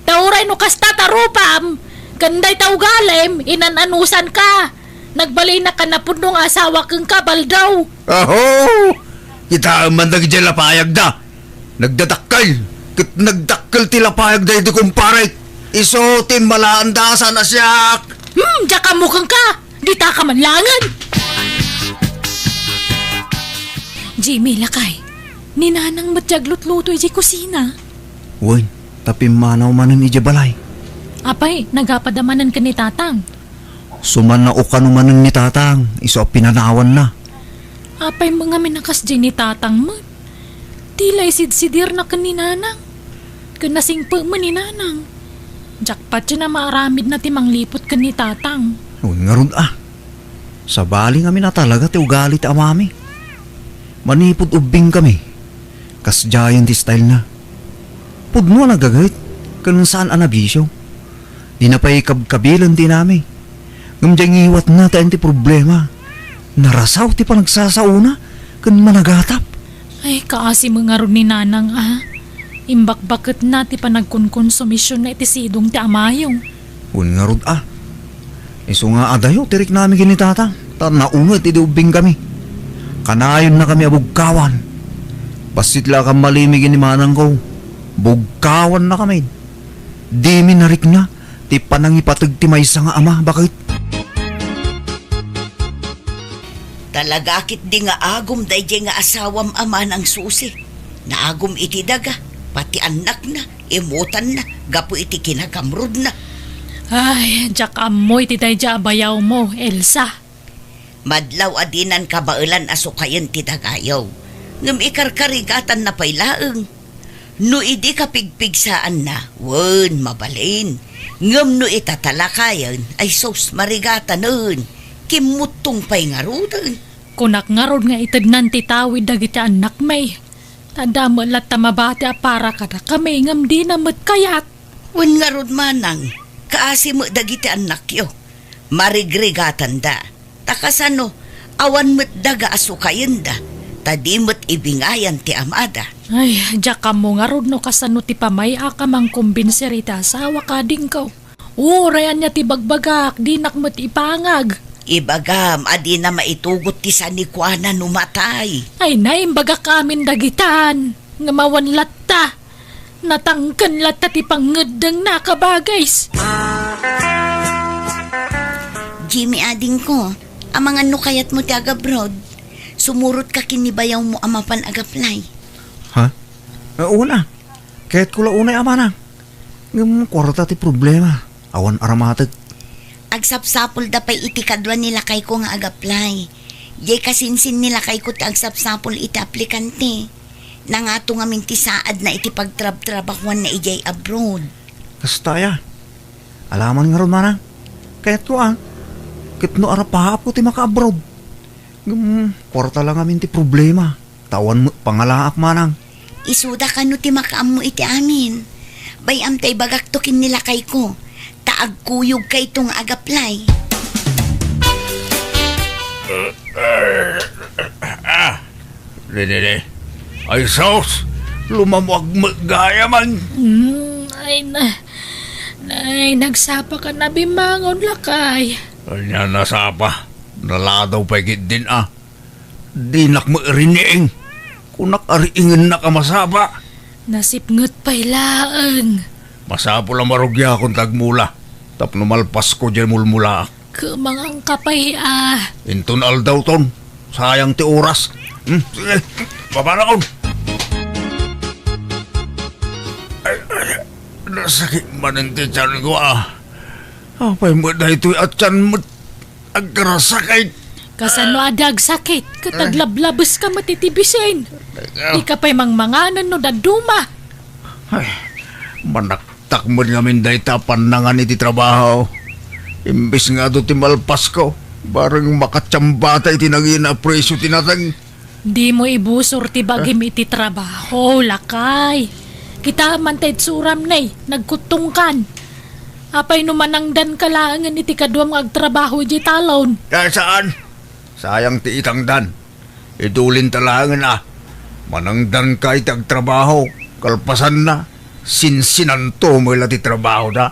Tauray no kasta tarupam. Kanday taugalem, inananusan ka. Nagbali na ka na punong asawa kang kabal daw. Aho! Kita man dyan lapayag da. Nagdadakkel. Kit nagdakkel ti lapayag da iti kumparay. Iso tin malaandasan na siyak. Diyak mukhang ka. Di ta ka manlangan. Jimmy, lakay. Ninanang matyaglot-luto iji kusina. Uy, tapi manaw manan iji balay. Apay, nagapadamanan ka ni tatang. Suman na ukan manan ni tatang. Iso pinanawan na. Apay mga minakas di ni tatang mo. Tilay sidsidir na ka ni nanang. Kanasingpa mo ni nanang. Jakpat siya na maaramid na timang lipot ka ni tatang. Uy, nga ron Sa bali nga na talaga ti ugali ti amami. Manipod ubing kami. Kas giant ti style na. Pudno nagagayt. Kanun saan anabisyo. Di na pa ikabkabilan ti nami. Ngamdyang iwat na tayo ti problema. Narasaw ti pa nagsasauna. Kan managatap. Ay, kaasi mga ron ni nanang Imbak-bakit na ti pa nagkonkonsumisyon na iti sidong ti amayong. Uy, nga ron Iso nga adayo, tirik namin ginitata. Naungat, idubing kami. Kanayon na kami abugkawan. Pasitla kang malimigin ni manang ko. Bugkawan na kami. Di minarik na, ti panangipatag ti maysa nga ama. Bakit? Talagakit di nga agom dahil nga asawam ama ng susi. Naagom iti daga, pati anak na, imutan na, gapo iti kinakamrod na. Ay, jak amoy ti tayo bayaw mo, Elsa. Madlaw adinan kabailan asukayan ti dagayaw. Ngam ikarkarigatan na pailaeng. No idi kapigpigsaan na, wen mabalin. Ngam no itatalakayan, ay sos marigatan nun. Kimutong pa'y ngarudan. Kunak nga ron nga itadnan ti tawid dagiti anak may. Tanda mo lat tamabati para kada kami ngam di na matkayat. Wen ngarud manang, kaasi mo dagiti anak yo. Marigrigatan da. Takasano, awan mo't daga asukayan da. Tadi mo't ibingayan ti amada. Ay, jak mo nga ron no kasano ti pamaya ka mang kumbinserita sa wakading ko. Rayan niya ti bagbagak, di nakmat ipangag. Ibagam, adi na maitugot ti sanikwana numatay. Ay naimbaga kamin dagitan, nga mawan latta. Natangkan latta ti pangedeng nakabagays. Jimmy ading ko, amangan no kayat mo ti agabroad. Sumurot ka kinibayaw mo amapan agaplay. Ha? Una. Kahit kula unay ama na. Ngam kwarta ti problema. Awan aramatag. Agsapsapol da pa'y iti kadwa nila kay ko nga agaplay. Jay kasinsin nila kay ko ti agsapsapol iti aplikante. Nangato nga minti saad na iti pagtrab-trabakwan na ijay abroad. Kastaya. Alaman nga ron mana. sakit ko Kitno ara pahapo ti maka-abroad. Kwarta lang amin ti problema. Tawan mo pangalaak manang. Isuda ka no ti makaam mo iti amin. Bayam tay bagaktokin nila kay ko. Taagkuyog kay tong agaplay. Dede. Ay sos, lumamwag magaya man. Nay, nagsapa ka na bimangon lakay. Anya nasapa, naladaw pa higit din Dinak mo iriniing, kunak ariingin na ka masapa. Nasipngot pa'y laang. Masapo lang marugya akong tagmula, tapno malpas ko dyan mulmula. Kumangang kapay Intun aldaw ton, sayang ti oras. Sige, babalakon. Nasakit man ang tiyan ko Apay mo na ito'y atyan mo agkarasakit. Kasano adag sakit, kataglablabas ka matitibisin. Di ka pa'y mangmanganan no daduma. Ay, manaktak mo nga min dahi tapan na nga ni ti trabaho. Imbis nga do ti malpas ko, barang makatsambata iti naging presyo tinatang. Di mo ibusor ti bagim iti trabaho, lakay. Kita man tayo suram nay, nagkutong kan. Apay numanangdan kalaangan iti kaduam agtrabaho di talon. Kaya saan? Sayang ti itangdan. Idulin talangan Manangdan ka itag trabaho. Kalpasan na. Sinsinanto mo ila ti trabaho da.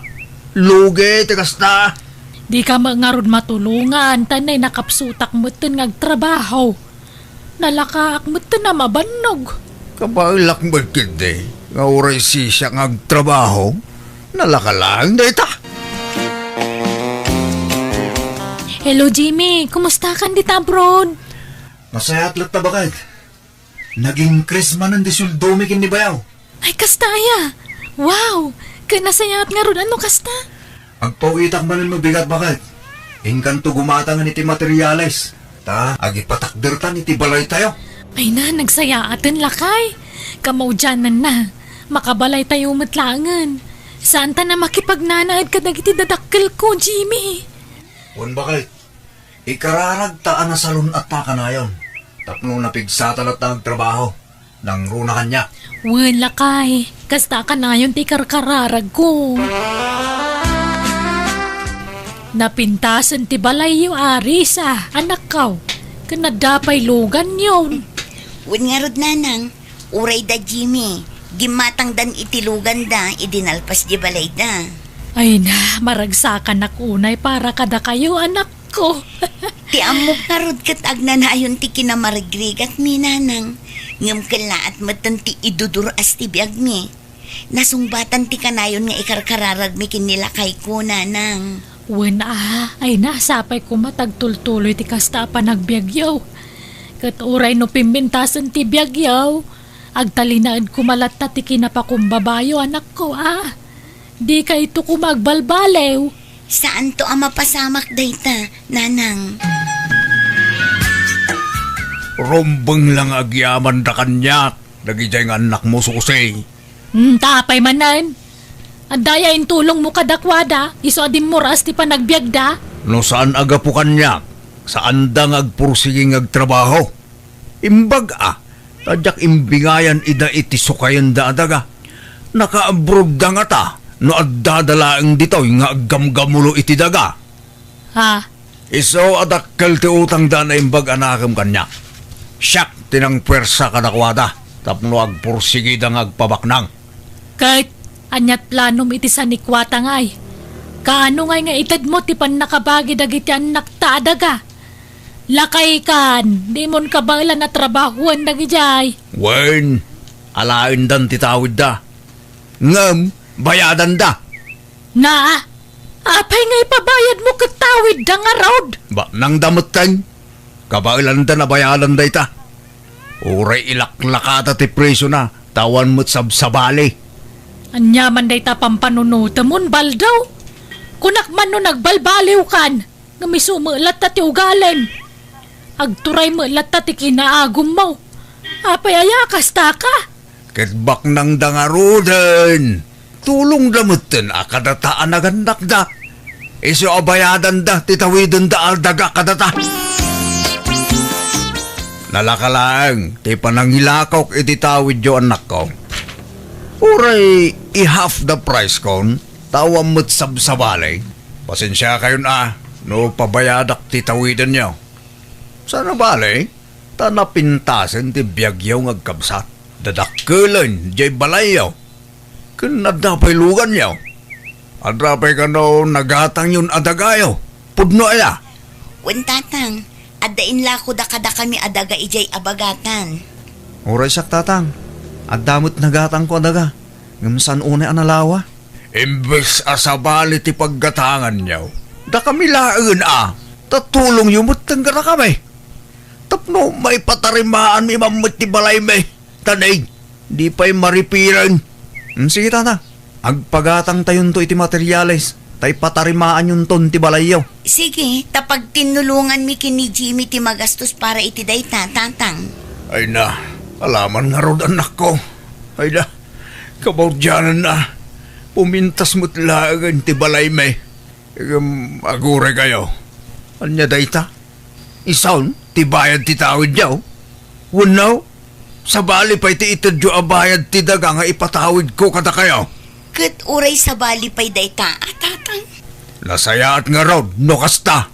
Lugi, tigas na. Di ka mangarod matulungan, tanay nakapsutak mo tin ngagtrabaho. Nalakaak mo tin na mabanog. Kabailak mo kindi. Nga oray siya ngagtrabaho. Nalakalang na ita. Hello Jimmy, kumusta kan dita abroad? Masaya at tabakad. Naging krismanan di suldomi kin ni Bayaw. Ay kastaya. Wow, kanasayat nga ron ano kasta? Agpawitak manan mo bigat bakad. Ingkanto gumatangan iti materialis. Agipatakdertan iti balay tayo. Ay na, nagsayaaten lakay. Kamaudyanan na. Makabalay tayo matlangan. Saan ta na makipagnanaad ka dagiti dadakkel ko, Jimmy? Wan bakit? Ikararag taan na salon at takanayon. Tapno napigsatan at nagtrabaho. Nang runa kanya. Wan lakay. Kasta ka na yun ti karkararag ko. Napintasan ti balay yung aris anak kaw. Kanadapay lugan yun. Wen nga rod nanang, uray da Jimmy. Gimatang dan itilugan da, idinalpas di balay da. Ay na, maragsakan unay para kada kayo anak ko. Ti amok nga rod kat agnanayon ti kinamarigrigat mi nanang. Ngam kala at matan ti iduduras ti biag mi. Nasungbatan ti kanayon nga ikarkararag mi kinilakay ko nanang. Wen ay nasapay ko matagtultuloy ti kasta pa nagbiagyaw. Kat uray no pimbintasan ti biagyaw. Agtalinaad kumalat na ti kinapakumbabayo anak ko Di ka ito kumagbalbalew. Saan to ang mapasamak dayta, nanang? Rombeng lang agyaman da kanyak. Nagijay nga anak mo susay. Tapay manan. Andaya in tulong mo kadakwada. Iso adim moras ti panagbiagda. No saan aga po kanyak? Saan da ngagpursiging agtrabaho? Imbag tadyak imbingayan ida iti sukayan da adaga. Naka-abroad da nga ta. No addadalaang ditoy nga aggamgamulo iti daga. Iso adakkel ti utang da na imbag anakam kanya. Siyak tinang pwersa kadakwada. Tapno agpursigi da nga agpabaknang. Kahit anyat planom iti sanikwata ngay. Kaano ngay nga itad mo ti pan nakabagi dagiti anak ta adaga. Lakay kan, di mon kabala na trabahuan dagijay. Wen, alain dan titawid da. Ngam, bayadan da. Na, apay nga ipabayad mo katawid da nga road. Ba, nang damateng. Kabailan da na bayadan da ita. Uray ilaklakata ti preso na, tawan mo't sabsabali. Anyaman da ita pampanunuta mon baldaw. Kunak man no nagbalbaliw kan, nga may sumulat na ti ugalen. Agturay mo lat na ti kinaagum mo. Apay ayakas ta ka. Ketbak nang dangarudan. Tulong damutin akadataan agandak da. Iso abayadan da, titawidin da aldaga kadata. Nalakalaang, ti panangilakaw ititawid yo anak ko. Uray, i-half the price kon, tawam mo't sabsabalay. Pasensya kayo na, no pabayadak titawidan nyo. Sana balay, tanapintasan ti biyagyaw ngagkabsat. Dadakkelan, jay balayaw. Kanadapay lugan yaw. Adrapay ka no, nagatang yun adagayaw. Pudno aya. Tatang, adain la ko da kada kami adaga ijay abagatan. Uray sak tatang, adamot nagatang ko adaga. Ngamsan unay analawa. Imbes asabali ti paggatangan yaw. Da kami laen tatulong yumot tanggara kami. Tapno may patarimaan mi mamut ti balay may. Tanay, di pa'y maripiran. Sige tata, agpagatang tayon to iti materyales. Tay patarimaan yun ton ti balayaw. Sige, tapag tinulungan mi kini Jimmy ti magastos para iti day tatang. Ay na, alaman nga rod anak ko. Ay na, kabaudyanan na. Pumintas mo't lagan ti balay may. Agure kayo. Anya dayta? Isaon, ti bayad ti tawid yaw. Wanaw, sa bali pa iti itadyo abayad ti daga nga ipatawid ko kada kayo. Kat uray sa bali pa'y day tatang. Nasayaat nga rod, no kasta.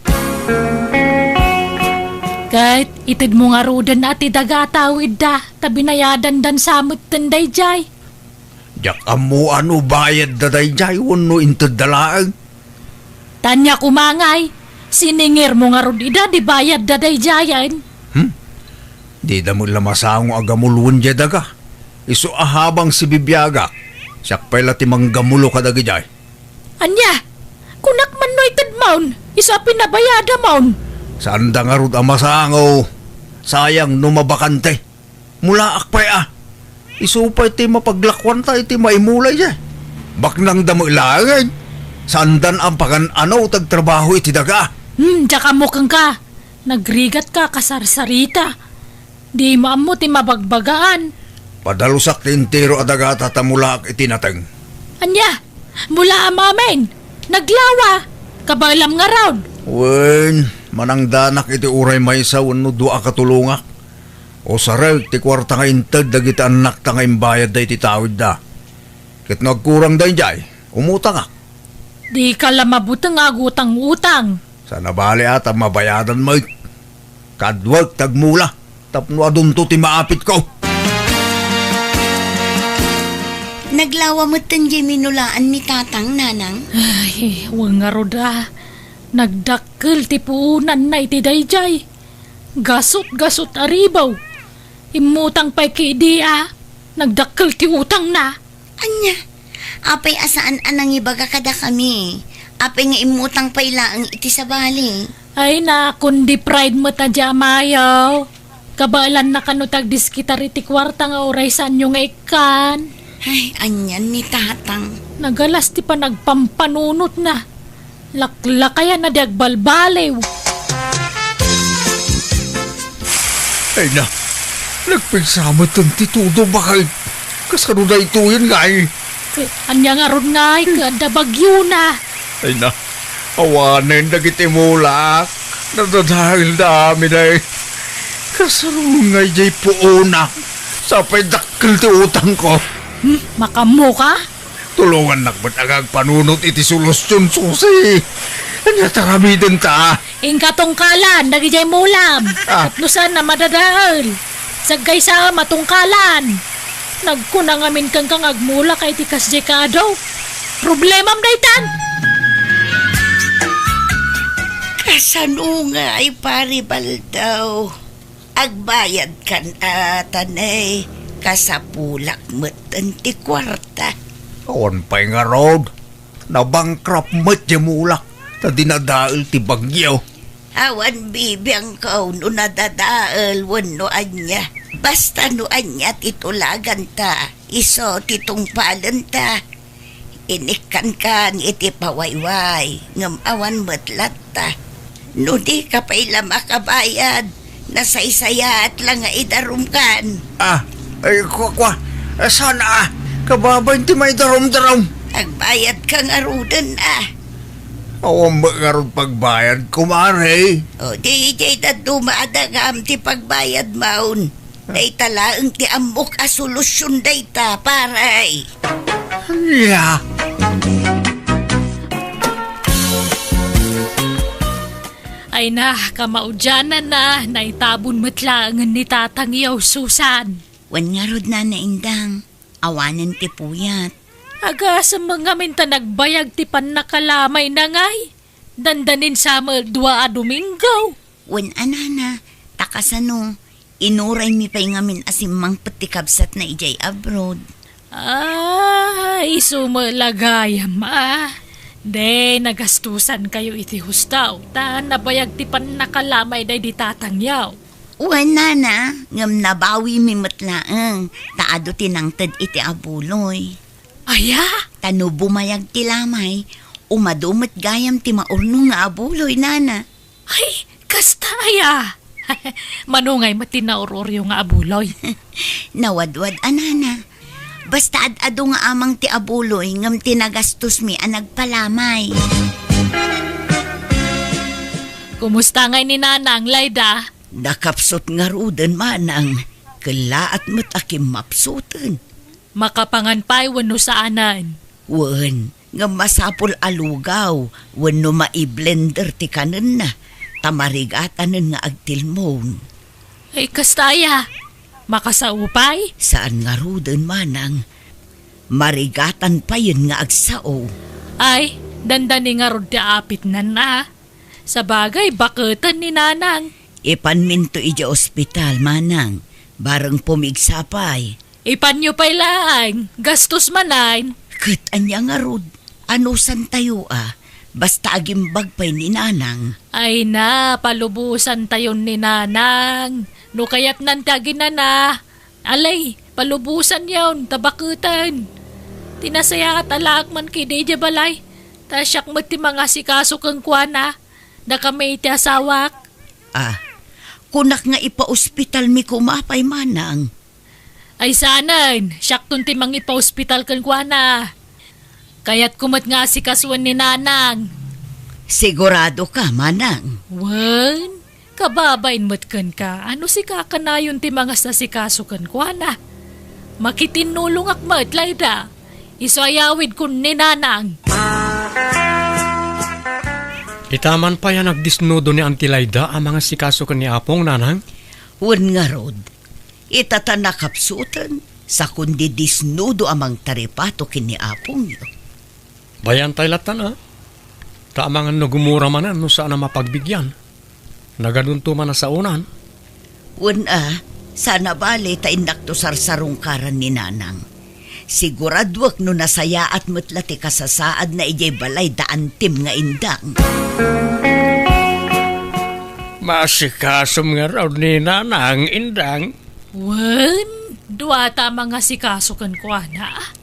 Kahit itid mo nga rudan na ti dagatawid da, tabinayadan dan samot tanday jay. Jak amo ano bayad daday jay, wano intad dalaang. Tanya kumangay, siningir mo nga rod ida, di bayad daday jayan. Di da mo lamasang agamulun jay daga. Iso ahabang si bibiyaga. Siyak pa'y latimang gamulo ka dagi jay. Anya, kunak man no itid maun, isa pinabayada maun. Saan da nga rod amasango? Sayang numabakante. Mula akpay Isupay ti mapaglakwan ta iti maimulay jay. Baknang damo ilangay. Sandan ang pagan-ano tagtrabaho iti daga. Tsaka mukhang ka. Nagrigat ka kasarsarita. Di maamo ti mabagbagaan. Padalusak ti intero adaga tatamulak iti nateng. Anya, mula amamen. Naglawa. Kabalam nga raw. Wen, manang danak iti uray maysa wano dua katulungak. O sarel, ti kwarta nga intad dagiti anak ta nga imbayad da iti tawid da. Kit nagkurang da jay, umutang ka. Di ka lamabutang agutang-utang. Sana bali ata mabayadan mo. Kadwag tagmula, tapno adunto ti maapit ko. Naglawa mo tanjay minulaan ni tatang nanang. Ay, wang nga roda. Nagdakkel ti puunan na iti dayjay. Gasot-gasot aribaw. Imutang pa'y kiidia. Nagdakkel ti utang na. Anya, apay asaan anang ibaga kada kami. Apay nga imutang pa'y laang iti sa bali. Ay na, kundi pride mo ta dya mayaw. Kabalan na kanutag diskitar iti kwarta nga oray sanyo nga ikan. Ay, anyan ni tatang. Nagalas ti pa nagpampanunot na. Laklakaya na diagbalbalew. Ay na, nagpigsama tang titudo bakit? Kasano na ito yun nga Anya nga ron nga kada bagyo na. Ay na, awanin dagiti mulak. Nadadahil dami na Kasano nga jay puuna. Sapay dakil ti utang ko. Makamo ka? Tulungan nakbat agag panunot iti solusyon susi. Anya taramidan ta. Ingkatungkalan, nagijay mulam. Atlusan na madadahal. Sagay sa matungkalan. Nagkunang amin kang agmula kay tikas jekado. Problemam daytan. Kasano nga ay paribal daw. Agbayad kan atanay. Kasapulak matan ti kwarta. Awan pa'y nga road. Nabangkrap mat jamulak. Na dinadaal ti bagyo. Awan bibiyang kau no nadadaal wano anya. Basta no anya titulagan ta. Iso titungpalan ta. Inikan kan iti pawayway. Ngam awan matlat ta. No di ka pa'y makabayad. Nasaysayat lang nga idarum kan. Ay kwa. Sana kababay ti may darom-darom. Agbayad kang arudan Awang magarod pagbayad, kumare. O, di ijay na dumadagam ti pagbayad maun. Day talaang ti amok a solusyon day ta, paray. Yeah. Ay na, kamaudyanan na, naitabon matlangan ni Tatang Yaw Susan. Wan nga rod na naindang, awanan ti puyat. Aga sa mga minta nagbayag ti pan nakalamay na ngay. Dandanin sa dua a Domingo. Wan anana, takasano, inuray mi pa'y ngamin asimang patikabsat na ijay abroad. Ay, sumalagayam De, nagastusan kayo iti hustaw. Ta, nabayag ti pan nakalamay day di Tatang Yaw. Wan nana, ngam nabawi mi matlaang, taado tinangtad iti abuloy. Aya? Tano bumayag ti lamay, umadumot gayam ti maurno nga abuloy, nana. Ay, kastaya. Manungay matinauroryo nga abuloy. Nawadwad anana. Basta ad-ado nga amang ti abuloy, ngam tinagastos mi ang nagpalamay. Kumusta ngay ni Nanang, Layda? Nakapsot nga rudan manang, kalaat mo't akim mapsutan. Makapanganpay wano saanan. Wan, nga masapol alugaw, wano maiblender ti kanan na, tamarigatanan nga agtilmon. Ay, kastaya. Makasaupay? Saan nga rudan manang, marigatan pa yun nga agsao. Ay, dandani nga rod ti apit na. Sa bagay, baketan ni Nanang. Ipanminto ija ospital manang, bareng pumigsapay. Ipanyo pa'y laang, gastos manain. Kat anya nga rod, ano san tayo basta agimbag pa'y ni nanang. Ay na, palubusan tayon ni Nanang. No kaya't nantagin na. Alay, palubusan yawn, tabakutan. Tinasaya at alaak man kay Deja Balay. Tasyak mo ti mga sikaso kang kuwana. Na kami iti asawak. Kunak nga ipa-ospital mi kumapay manang. Ay sanan, syakton ti mang ipa-ospital kang kuwana. Kaya't kumat nga si kaswan ni Nanang. Sigurado ka, manang. Wan, kababain matkan ka. Ano si kakanayon ti mga sasikaso kan kuwana? Makitinulong akmat, Layda. Isayawid kun ni Nanang. Itaman pa yan nagdisnudo ni Auntie Layda ang mga sikaso kan ni Apong, Nanang? Wan nga rod, itatanakapsutan sa kundi disnudo amang taripato kini apong yo. Bayan tayo latan, ha? Taamang nagumura manan no saan na mapagbigyan. Nagadunto man na sa unan. Wan sana bali ta indakto sarsarungkaran ni nanang. Siguradwak no nasaya at mutlati kasasaad na ijay balay daan tim nga indang. Masikasom nga raw ni Nanang indang. Wan, duwata mga sikaso kan kuwana.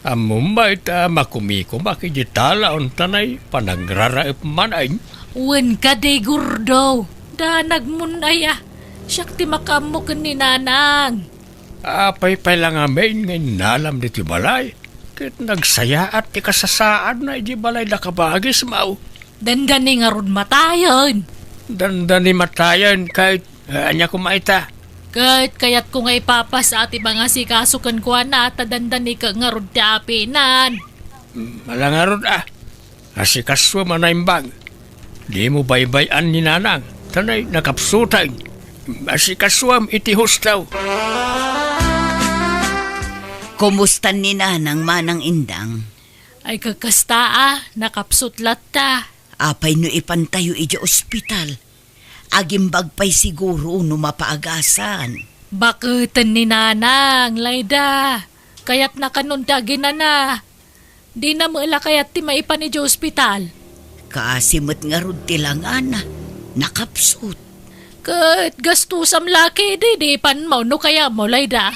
Amumbay ta makumiko makijitala on tanay panagraraip manay. Wan ka day gurdo. Danag munaya. Siyak ti makamukan ni Nanang. Apay pa lang amin ngayon nalam di ti balay. Kit nagsaya at ti kasasaad na di balay nakabagis mau. Dandani nga ron matayon. Dandani matayan kahit anya kumaita. Kahit kayat ko nga ipapas ati mga sikasukan ko na at dandani ka nga ron ti apinan. Malangarod Asikaswa manaimbang. Di mo baybayan ni Nanang. Tanay nakapsutan. Asikaswam iti hustaw. Kumusta ni nanang manang indang? Ay kakasta nakapsutlat ta. Apay no ipantayo ija ospital. Agimbag pa'y siguro no mapaagasan. Bakutan ni Nanang, Layda. Kaya't nakanuntagin na. Di na mula kaya't ti maipan ni ospital. Kaasimot nga rod tilangan nakapsut. Kat gastusam laki di pan mo no kaya mo, Layda.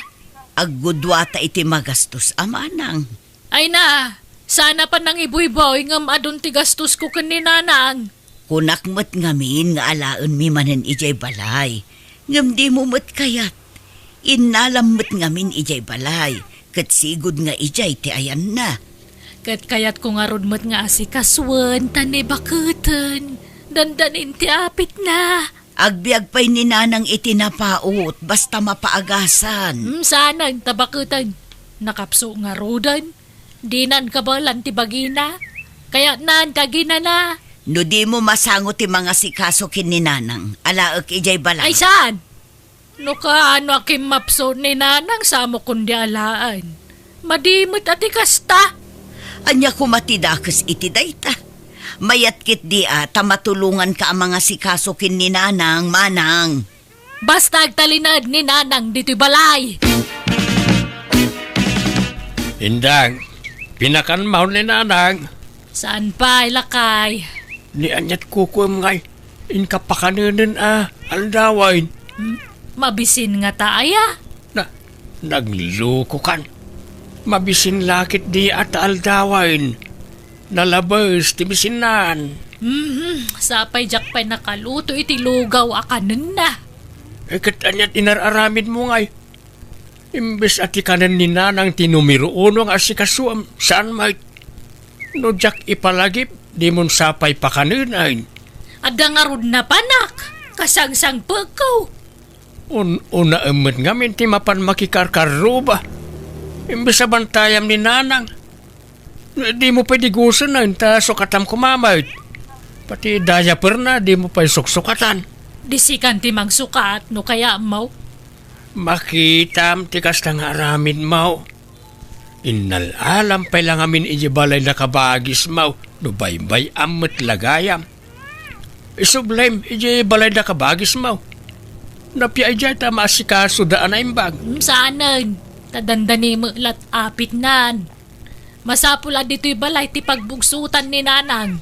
Aggudwata iti magastos amanang. Ay na, sana pa nang ibuy-boy ngam adun ti gastos ko kan ni Nanang. Kunak mo't ngamin nga alaon mi manen ijay balay. Ngam di mo mo't kayat. Inalam mo't ngamin ijay balay. Kat sigod nga ijay ti ayan na. Kat kayat ko nga rodmat nga asikaswan, tani bakutan. Dandanin ti apit na. Agbiag pa'y ni nanang itinapaot, basta mapaagasan. Sana tabakutan. Nakapso nga rodan. Dinan ka ba lang ti bagina? Kaya nan kagina na. No di mo masangot ti mga sikaso kin ni nanang, alaak ijay balay. Ay saan? No ka ano aking mapso ni nanang samo kundi alaan. Madimot ati kasta. Anya kumatidakas iti dayta. Mayat kit di tamatulungan ka ang mga sikaso kin ni nanang, manang. Basta agtalinad ni nanang dito'y balay. Indang, pinakanmaw ni nanang. Saan pa ilakay? Ni anyat kukum ngay. Inkapakanunan aldawain. Mabisin nga taaya. Nagloko kan. Mabisin lakit di at aldawain. Nalabas ti bisinan. Sapay jakpay nakaluto iti lugaw akanan na. Kat anyat inararamid mo ngay. Imbes at ikanan ni nanang tinumiro uno ang asikasuam. Saan may no jak ipalagip di mon sapay pakanunain. Ada nga rod na panak. Kasangsang pagkaw. Una emet ngamin ti mapan makikarkaruba. Imbes sa bantayam ni nanang. Di mo pwede gusto na ta sukatam kumamay. Pati daya perna di mo pa'y suksukatan. Disikan ti mang sukat no kaya mau. Makitam ti kas nga aramid mau. Inalalam pa lang amin ijibalay na kabagis mau. No baybay amet lagayam. Isublime ijibalay na kabagis mau. Napia ijay ta maasikaso daan na imbag. Saanan? Tadandani mo lat apit nan. Masapula dito'y balay ti pagbugsutan ni nanang.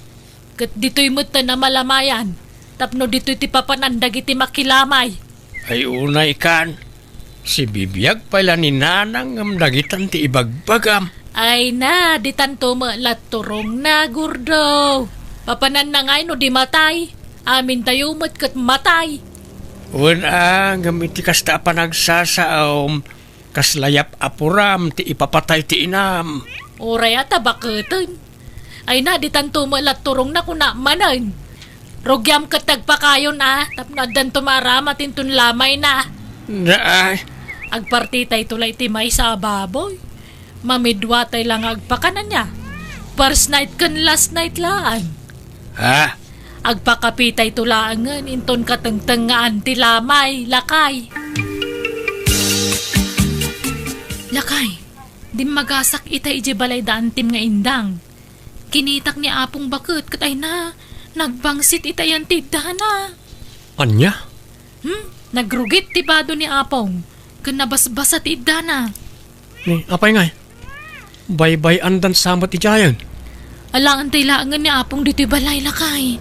Kat dito'y mutta na malamayan. Tapno dito'y ti papanandag iti makilamay. Ay unay kan. Si bibiyag pala ni nanang ang dagitan ti ibagbagam. Ay na, di tanto mo lat turong na gurdo. Papanan na ngay no di matay. Amin tayo mo't kat matay. Wala, gamit ti kasta panagsasaom. Kaslayap apuram ti ipapatay ti inam. Oray ata bakatan. Ay na, di tanto mo lat turong na kuna manan. Rogyam katag pa kayo na, tapno adan tumaramat intun lamay na. Naay, Agpartitay tulay ti may sa baboy. Mamidwatay lang agpakanan niya. First night kan last night lang. ha? Agpakapitay tulaangan inton katengtengaan ti lamay, lakay. Lakay, di magasak itay iji balay daan tim nga indang. Kinitak ni apong bakit kat ay na, nagbangsit itay ang tidana. Anya? Nagrugit ti bado ni apong, kanabasbasa ti idana. Ni, apay ngay? Baybay andan samot ijayan. Alangan tayo laangan ni apong dito'y balay, lakay.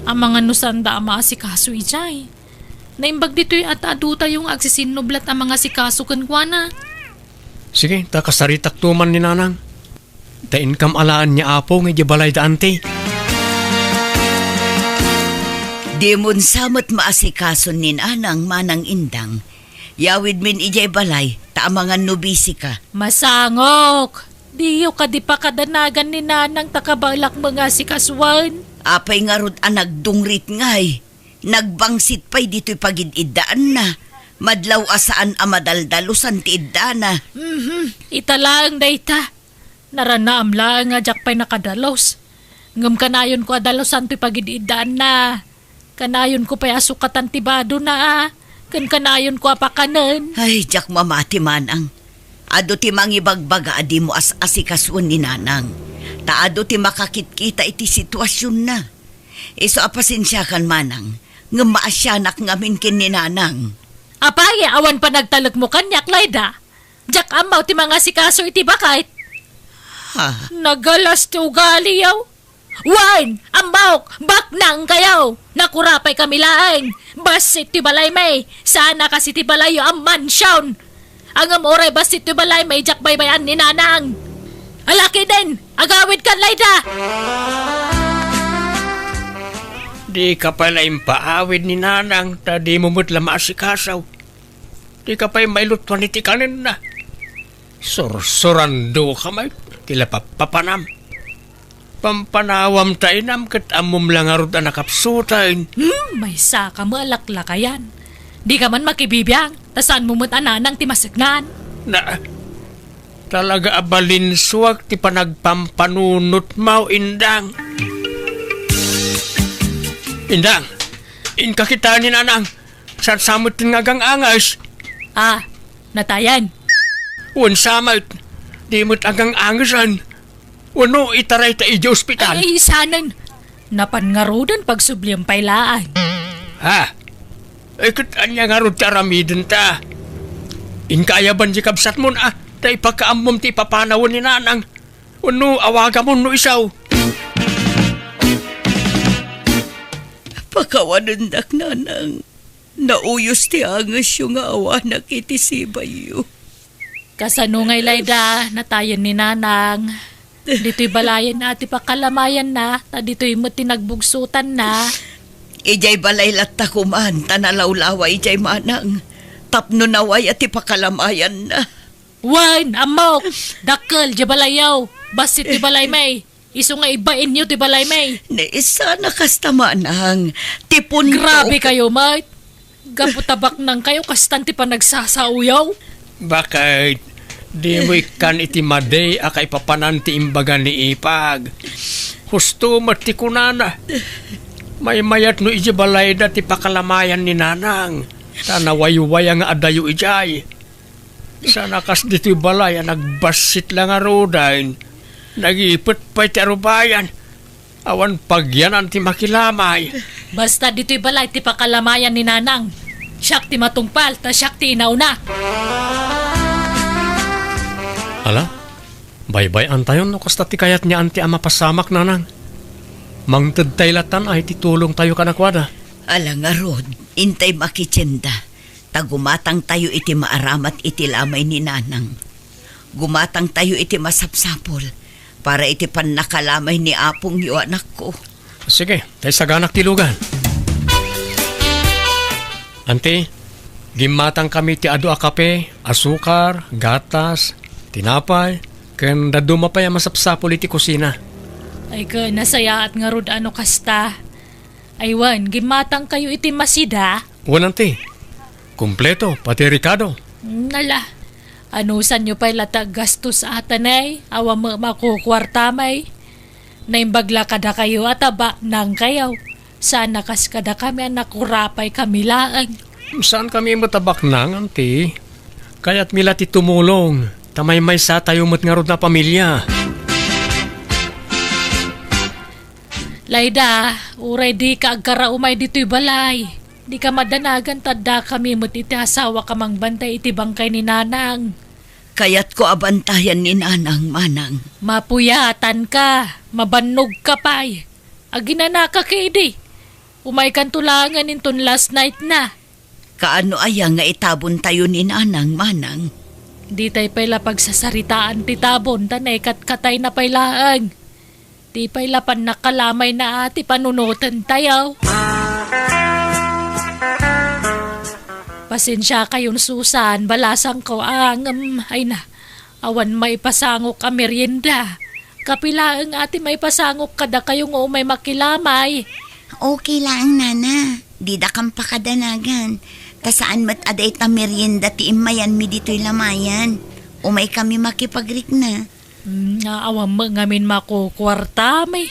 Ang mga nusanda ang maasikaso ijay. Naimbag dito'y at aduta yung agsisinublat ang mga sikaso kankwana. Sige, takasaritak tuman ni nanang. Tain kam alaan niya apo nga balay daante. Di mon samot maasikason ni nanang manang indang. Yawid min ijay balay, taamangan nubisi ka. Masangok! Diyo ka di pa kadanagan ni nanang takabalak mga sikaswan. Apay nga rod nagdungrit ngay. Nagbangsit pa'y dito'y pagididaan na. Madlaw asaan amadaldalusan ti idana. Italang dayta. Naranaam lang nga jak pa'y nakadalos. Ngam kanayon ko adalosan to'y pagididaan na. Kanayon ko pa'y asukatan ti bado na. Kan kanayon ko apakanan. Ay, jak mamati manang. Ado ti mangibagbaga adi mo asikaswan ni nanang. Taado ti makakitkita iti sitwasyon na. Iso apasensya kan manang. Nga maasyanak ngamin kin ni nanang. Apay, awan pa nagtalog mo kanyak, Layda. Jak amaw ti mga sikaso iti bakit. Ha? Nagalas ti ugali yaw. Wine! Ambawk! Baknang kayaw! Nakurapay kami laeng! Basit ti balay may! Sana kasi ti balay ang mansyon! Ang amoray basit ti balay may jak baybayan ni nanang! Alaki din! Agawid kan, Layda! Di ka pala impaawid ni nanang, ta di mo mo't lama asikasaw. Di ka pa'y mailutwan iti kanin na. Sursurando ka may tila papanam. Pampanawam tainam kat amom lang arod na nakapsutain. May saka mo alaklakayan. Di ka man makibibiyang, tasaan mo mo't ananang timasignan. Na talaga abalinswag ti panagpampanunot mau indang. Indang, inkakita ni nanang, saan samot tingagang angas. Natayan. Wan samot, di mo't agang angasan. Wano itaray ta iji ospital. Ay, sanan. Napangarudan pag subliyang pailaan. Ha? Ikot anya nga ron ti aramidin ta. Inkayaban di kabsat mo na, ta ipakaamom ti papanawon ni nanang. Wano awaga mo no isaw. Pakawanundak nanang. Nauyos ti angas yung awa na kitisibay yu. Kasano ngay layda, natayan ni nanang. Dito'y balayan na ati pakalamayan na, ta dito'y mo tinagbugsutan na. Ijay balay latta kuman, tanalawlawa ijay manang. Tapno naway at ipakalamayan na. Wan, amok, dakkel, di balayaw. Basit ti balay may. Iso nga ibain niyo ti balay may. Naisa na kasta manang. Tipon Grabe kayo, mate. Gaputabak nang kayo, kastanti pa nagsasauyaw. Bakit? Di mo ikan iti maday akay papanan ti imbaga ni ipag. Husto matikunana. May mayat no iji balay da ti pakalamayan ni nanang. Tanaway-way nga adayo ijay. Sana kas dito balay nagbasit lang arodain. Nagipot pa iti arubayan. Awan pagyanan ti makilamay. Basta dito'y balay ti pakalamayan ni nanang. Siyak ti matungpal, ta siyak ti inauna. Ala, baybay antayon no kasta ti kayat niya anti ama pasamak nanang. Mangted taylatan ay titulong tayo kanakwada. Alang nga rod, intay makitsinda. Tagumatang tayo iti maaramat iti lamay ni nanang. Gumatang tayo iti masapsapol para iti panakalamay ni apong yu anak ko. Sige, tayo saganak tilugan. Ante, gimatang kami ti adu a kape, asukar, gatas, tinapay, ken daduma pa yung masapsapol iti kusina. Ay ka, nasayaat nga rod ano kasta. Aywan, gimatang kayo iti masida. Wanante, kumpleto, pati Ricardo. Nala, anusan nyo pa'y latag gastos atanay, awa mo makukwartamay. Naimbagla kada kayo at aba nang kayaw. Sana kas kada kami ang nakurapay kami laan. Saan kami matabak nang, ante? Kaya't mila ti tumulong. Tamay may sa tayo mo't nga rod na pamilya. Layda, uray di ka agkaraumay dito'y balay. Di ka madanagan tadda kami mo't iti asawa kamang bantay iti bangkay ni nanang. Kaya't ko abantayan ni nanang manang. Mapuyatan ka, mabannog ka pa'y. Aginana ka kidi. Umay kan tulangan inton last night na. Kaano aya nga itabon tayo ni nanang manang? Di tay payla pagsasaritaan ti tabon, tanay katay na paylaan. Di payla pan nakalamay na ati panunutan tayaw. Pasensya kayon Susan, balasang ko ay na, awan may pasangok ka merienda. Kapilaang ati may pasangok kada kayong may makilamay. Okay lang, nana. Di da kang pakadanagan. Kasaan mat aday ta merienda ti imayan mi dito'y lamayan. Umay kami makipagrik na. Awam mo ngamin makukwarta may.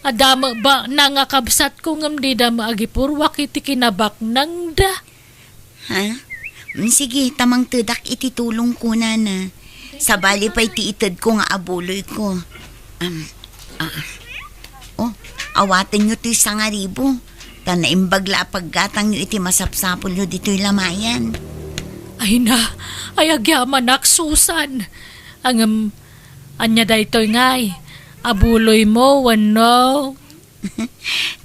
Adama ba nangakabsat ko ngam di da maagipurwak iti kinabak nang da. Ha? Sige, tamang tudak iti tulong ko, nana. Sabali pa'y tiitad ko nga abuloy ko. Awatin nyo to'y 1,000. Tanaimbagla paggatang nyo iti masapsapol nyo dito'y lamayan. Ay na, ay agyaman ak Susan. Anya da ito'y ngay. Abuloy mo, wano.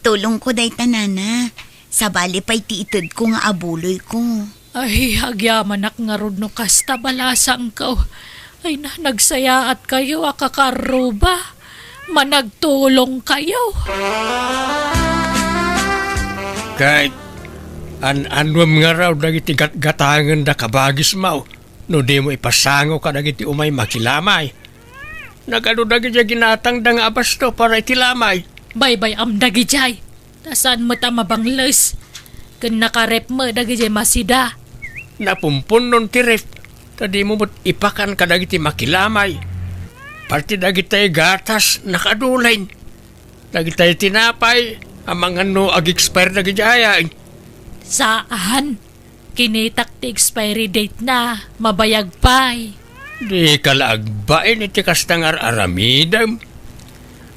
Tulong ko day tanana. Sabali pa'y tiitad ko nga abuloy ko. Ay, agyaman ak nga rod no kasta balasang ko. Ay na, nagsayaat kayo akakaruba. Managtulong kayo. Kahit anwam nga raw dagiti gatangan da kabagis mau. No di mo ipasango ka dagiti umay makilamay. Nagano dagiti ginatang da nga abasto para itilamay. Bay-bay am dagijay. Tasan mo ta mabangles. Kan nakarep mo dagijay masida. Napumpun nun tiref. Tadi mo mo't ipakan ka dagiti makilamay. Parti dagiti gatas nakadulain. Dagiti tinapay. Amang ano ag-expire dagiti ayain. Saan? Kinitak ti expiry date na. Mabayag pa'y. Di kalagbain iti kastangar aramidam.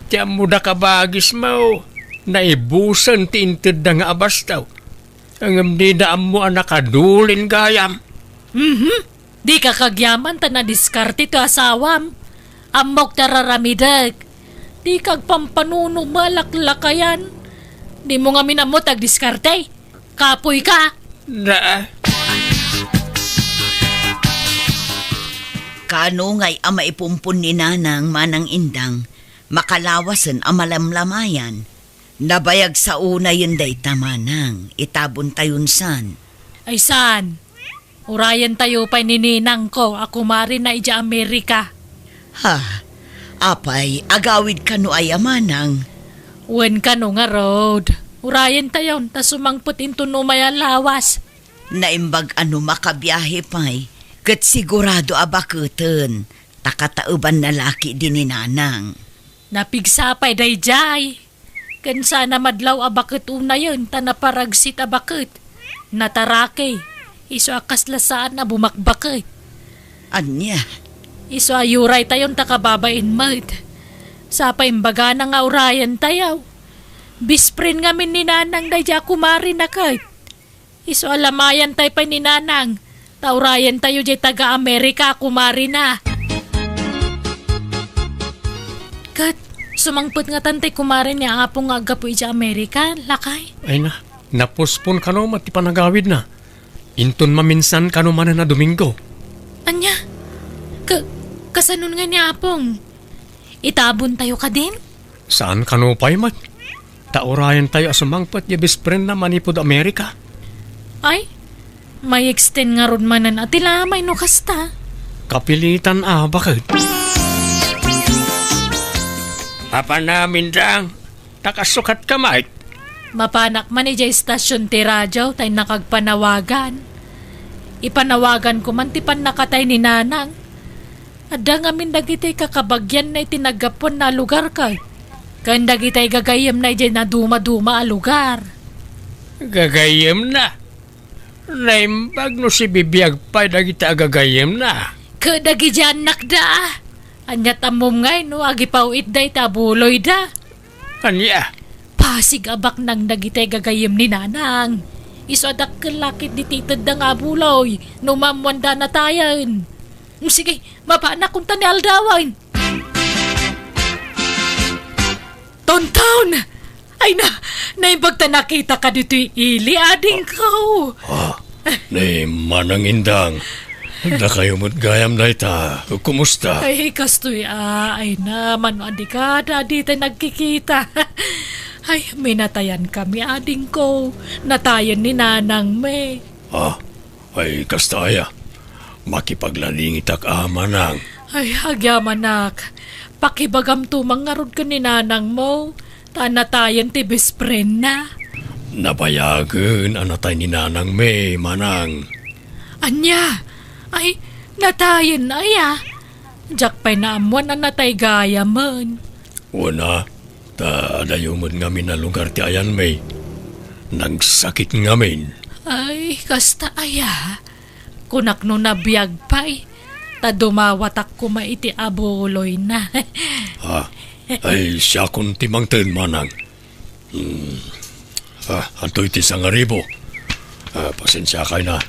Ti amuda ka bagis mo. Naibusan ti inted da nga abastaw. Ang di daan mo ang nakadulin gayam. Di ka kagyaman ta na diskarte to asawam. Amok tararamidag. Di kag pampanuno malaklakayan. Di mo nga minamot ag diskarte. Kapoy ka. Na, Kano ngay ama ipumpun ni nanang manang indang, makalawasan amalamlamayan. Nabayag sa una yun day tamanang, itabon tayon san. Ay san? Urayan tayo pa nininang ko. Ako marin na ija Amerika. Ha, apay, agawid kano ay amanang. Wen ka no nga road. Urayan tayo. Ta sumangput into no maya lawas. Naimbag ano makabiyahe pa'y, kat sigurado abakuten, takatauban na laki din ni nanang. Napigsapay dayjay. Kan sana madlaw abakit una yun. Ta naparagsit abakit. Natarake. Iso akas lasaan na bumakbakit. Anya, Iso ayuray tayon takababain mat. Sa paimbaga na nga urayan tayaw. Bisprin nga min ni nanang dayja kumari na kahit. Iso alamayan tayo pa ni nanang. Taurayan tayo jay taga-Amerika kumari na. Kat, sumangput nga tantay kumari niya apong aga po ija Amerika, lakay. ay na, napospon ka no mati panagawid na. Inton maminsan ka no man na Domingo. Anya, kasanon nga niya apong. Itabon tayo ka din? Saan ka no pa'y mat? Taurayan tayo asumangpat ya best-friend na manipod Amerika. Ay, may extend nga ron manan at ilamay no kasta. Kapilitan bakit? Papa namin dang, nakasukat ka Mike. Mapanak man ija istasyon ti radyo tay nakagpanawagan. Ipanawagan ko man ti nakatay ni nanang. Adda nga min dagitay kakabagyan na itinagapon na lugar kay. Kan dagitay gagayem na ija na duma-duma a lugar. Gagayem na. Naimbag no si bibiyag pa dagita gagayem na. Kadagi dyan nakda. Anyat amom ngay no agipawit day tabuloy da. Kanya, Pasig abak nang dagitay gagayem ni nanang. Iso adak kalakit di titad da nga buloy. No mamwanda na tayan. Sige, mapanak kung tani aldawan. Tonton! Ay na, naimbag ta nakita ka dito ili ading ko. ni manang indang. Da kayo mo't gayam na ita. Kumusta? Ay, kastoy ay naman, adi ka, adi tayo nagkikita. Ay, minatayan kami, ading ko. Natayan ni nanang me. Ay kastaya. Makipaglaling itak amanang. Ay, agyamanak. Pakibagam tumang ngarod ka ni nanang mo. Tanatayan ti best friend na. Nabayagan anatay ni nanang may manang. Anya, ay, natayan na ya. Diyak pa'y naamuan na natay gaya man. Una, adayo mo't ngamin na lugar ti ayan may. Nagsakit ngamin. Ay, kasta aya. Kunak no nabiyag pa'y. Ta dumawatak ko maiti abuloy na. Ay siya kung timangten manang. Antoy ti sangaribo. Pasensya kay na.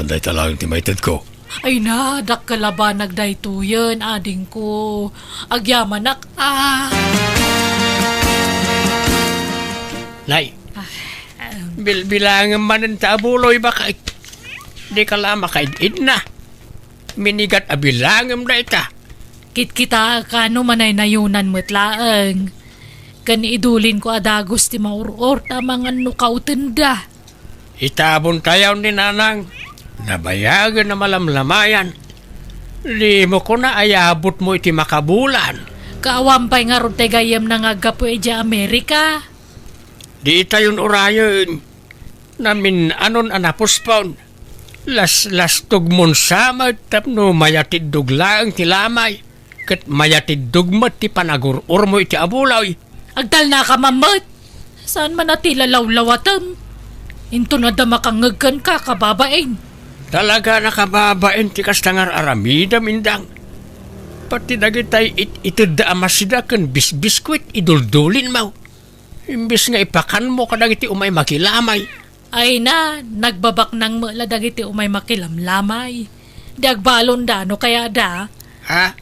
Day talang timaited ko. Ay na, dakkalabanag dayto yun, ading ko. Agyamanak, Nay, bilangan manan ta abuloy baka. Di ka lama kay na. Minigat abilangam na ita. Kit-kita kano manay nayunan mutlaang. Kan idulin ko adagos ti mauror ta mga nukautenda. Itabon tayaw ni nanang. Nabayagan na malamlamayan. Di mo ko na ayabot mo iti makabulan. Kaawampay nga ron tay gayam na nga gapo ija Amerika. Di tayon urayon. Namin anon anapos paon. Las tugmon samad tapno mayatid duglaang ti lamay. Kat mayatid dugmat ti panagurur mo iti abulaw. Agdal na ka mamot. Saan man ati lalawlawatam? Into na damakangagkan ka kababain. Talaga nakababain ti kastangar aramida mindang. Pati dagitay itid da amasida kan biskwit iduldulin mo. Imbis nga ipakan mo kadagiti umay makilamay. Ay na, nagbabak ng mula dagiti umay makilamlamay. Dagbalon da, no kaya da? Ha?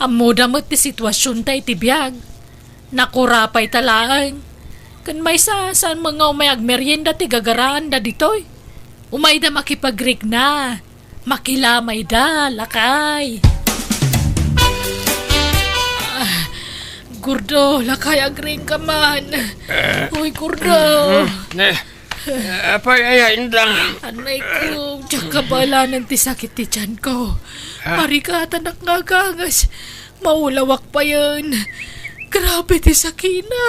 Amuda mo ti sitwasyon tayo ti biyag. Nakurapay talaan. Kan may saan mga umay agmeryenda ti gagaraan da ditoy. Umay da makipagrig na. Makilamay da, lakay. Gordo, lakay agring ka man. Uy, Gordo. Apay ay indang. Anay ko, tsaka bala ng tisakit ti tiyan ko. Marika, tanak nga gangas. Maulawak pa yun. Grabe ti sakina.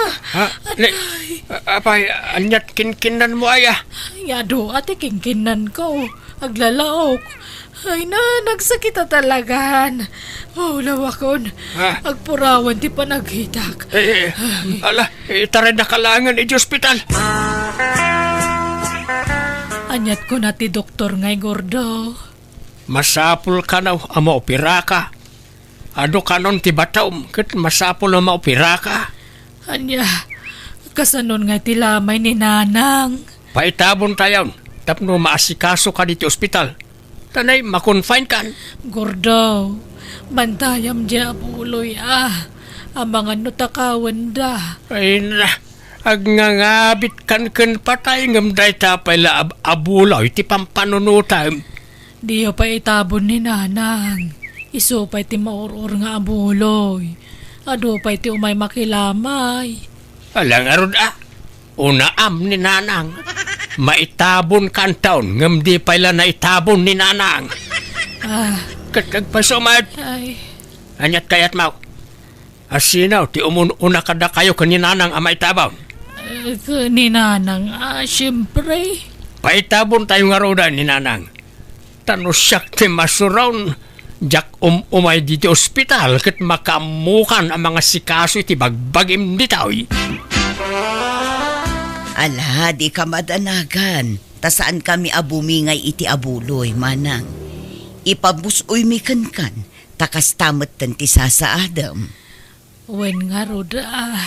Apay, anyat kinkinan mo aya. Yado, ate kingkinan ko. Aglalaok. Ay na, nagsakita talagan. Maulawak kon. Agpurawan ti panaghitak. Itaray na kalangan iti ospital. Anyat ko na ti doktor ngay, Gordo. Masapul ka na maopira ka. Ado kanon ti bataom, kat masapul na maopira ka. Anya, kasanon nga ti lamay ni Nanang. Paitabon tayon, tapno maasikaso ka dito ospital. Tanay, makonfine kan. Gordo, bantayam di abuloy Ang mga nutakawan da. Ay na, agngangabit kan patay ngam day tapay la abulaw iti pampanunutam. Diyo pa itabon ni Nanang. Iso pa iti maurur nga abuloy. Ado pa iti umay makilamay. Alang arod unaam ni Nanang. Maitabon kan taon ngam di pala na itabon ni Nanang. Katagpasumad. Ay, Anyat kayat mau. Asinaw ti una kada kayo kan ni Nanang amay tabon. ni Nanang, siyempre. Paitabon tayo nga roda ni Nanang. Tanusyak ti masuron. Jak umay dito ospital kat makamukan ang mga sikaso iti bagbagim ditaw. Ala, di ka madanagan. Tasaan kami abumingay iti abuloy, Manang. Ipabusoy mi kan, takas tamat ti sasaadam. Wen nga roda,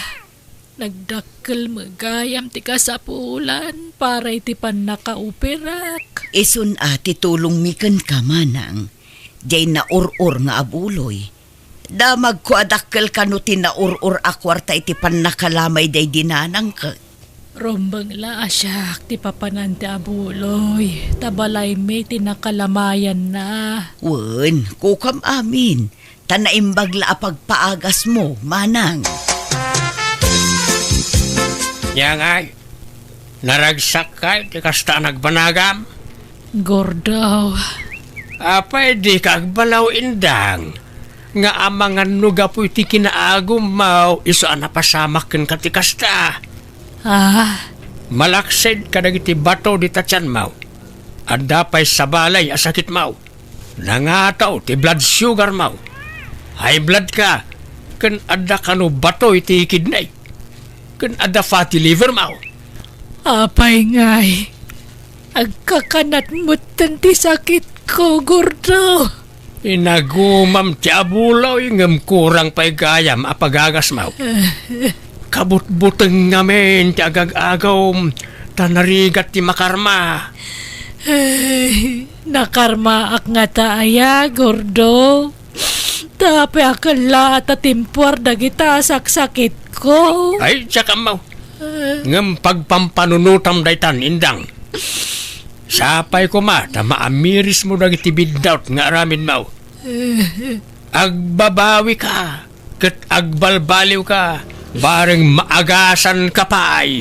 nagdakkel magayam ti kasapulan para iti pan nakauperak. Isun ati tulong mi kan ka, Manang. Jay na urur nga abuloy. Damag ko adakkel kano tinaurur akwarta iti pan nakalamay day dinanang ka. Rombang la asyak ti papanan ti abuloy. Tabalay may tinakalamayan na. Wen, kukam amin. Tanaimbag la apagpaagas mo, Manang. Yang ay, naragsak ka, di kasta nagbanagam. Gordo, Apay di kagbalaw indang. Nga amangan nuga po iti kinaagum mau, iso anapasamak ken kati kasta. Malaksid kadagiti bato di tatyan mau. Adda pa'y sabalay asakit mau. Nangataw ti blood sugar mau. High blood ka. Ken adda kano bato iti kidney. Ken adda fatty liver mau. apay ngay. Agkakanat mo ti sakit ko, Gordo. Inagumam ti abulaw ngam kurang pa'y gayam apagagas mau. Kabut-buteng ngamin ti agag-agaw tanarigat ti makarma. Nakarma ak nga taaya, Gordo. Tapi akala at timpwar dagita saksakit ko. Ay, tsaka mau. Ngam pagpampanunutam daytan indang. Sapay ko maamiris mo dagiti biddaut nga aramin mau. Agbabawi ka. Kat agbalbaliw ka. Bareng maagasan ka pa ay.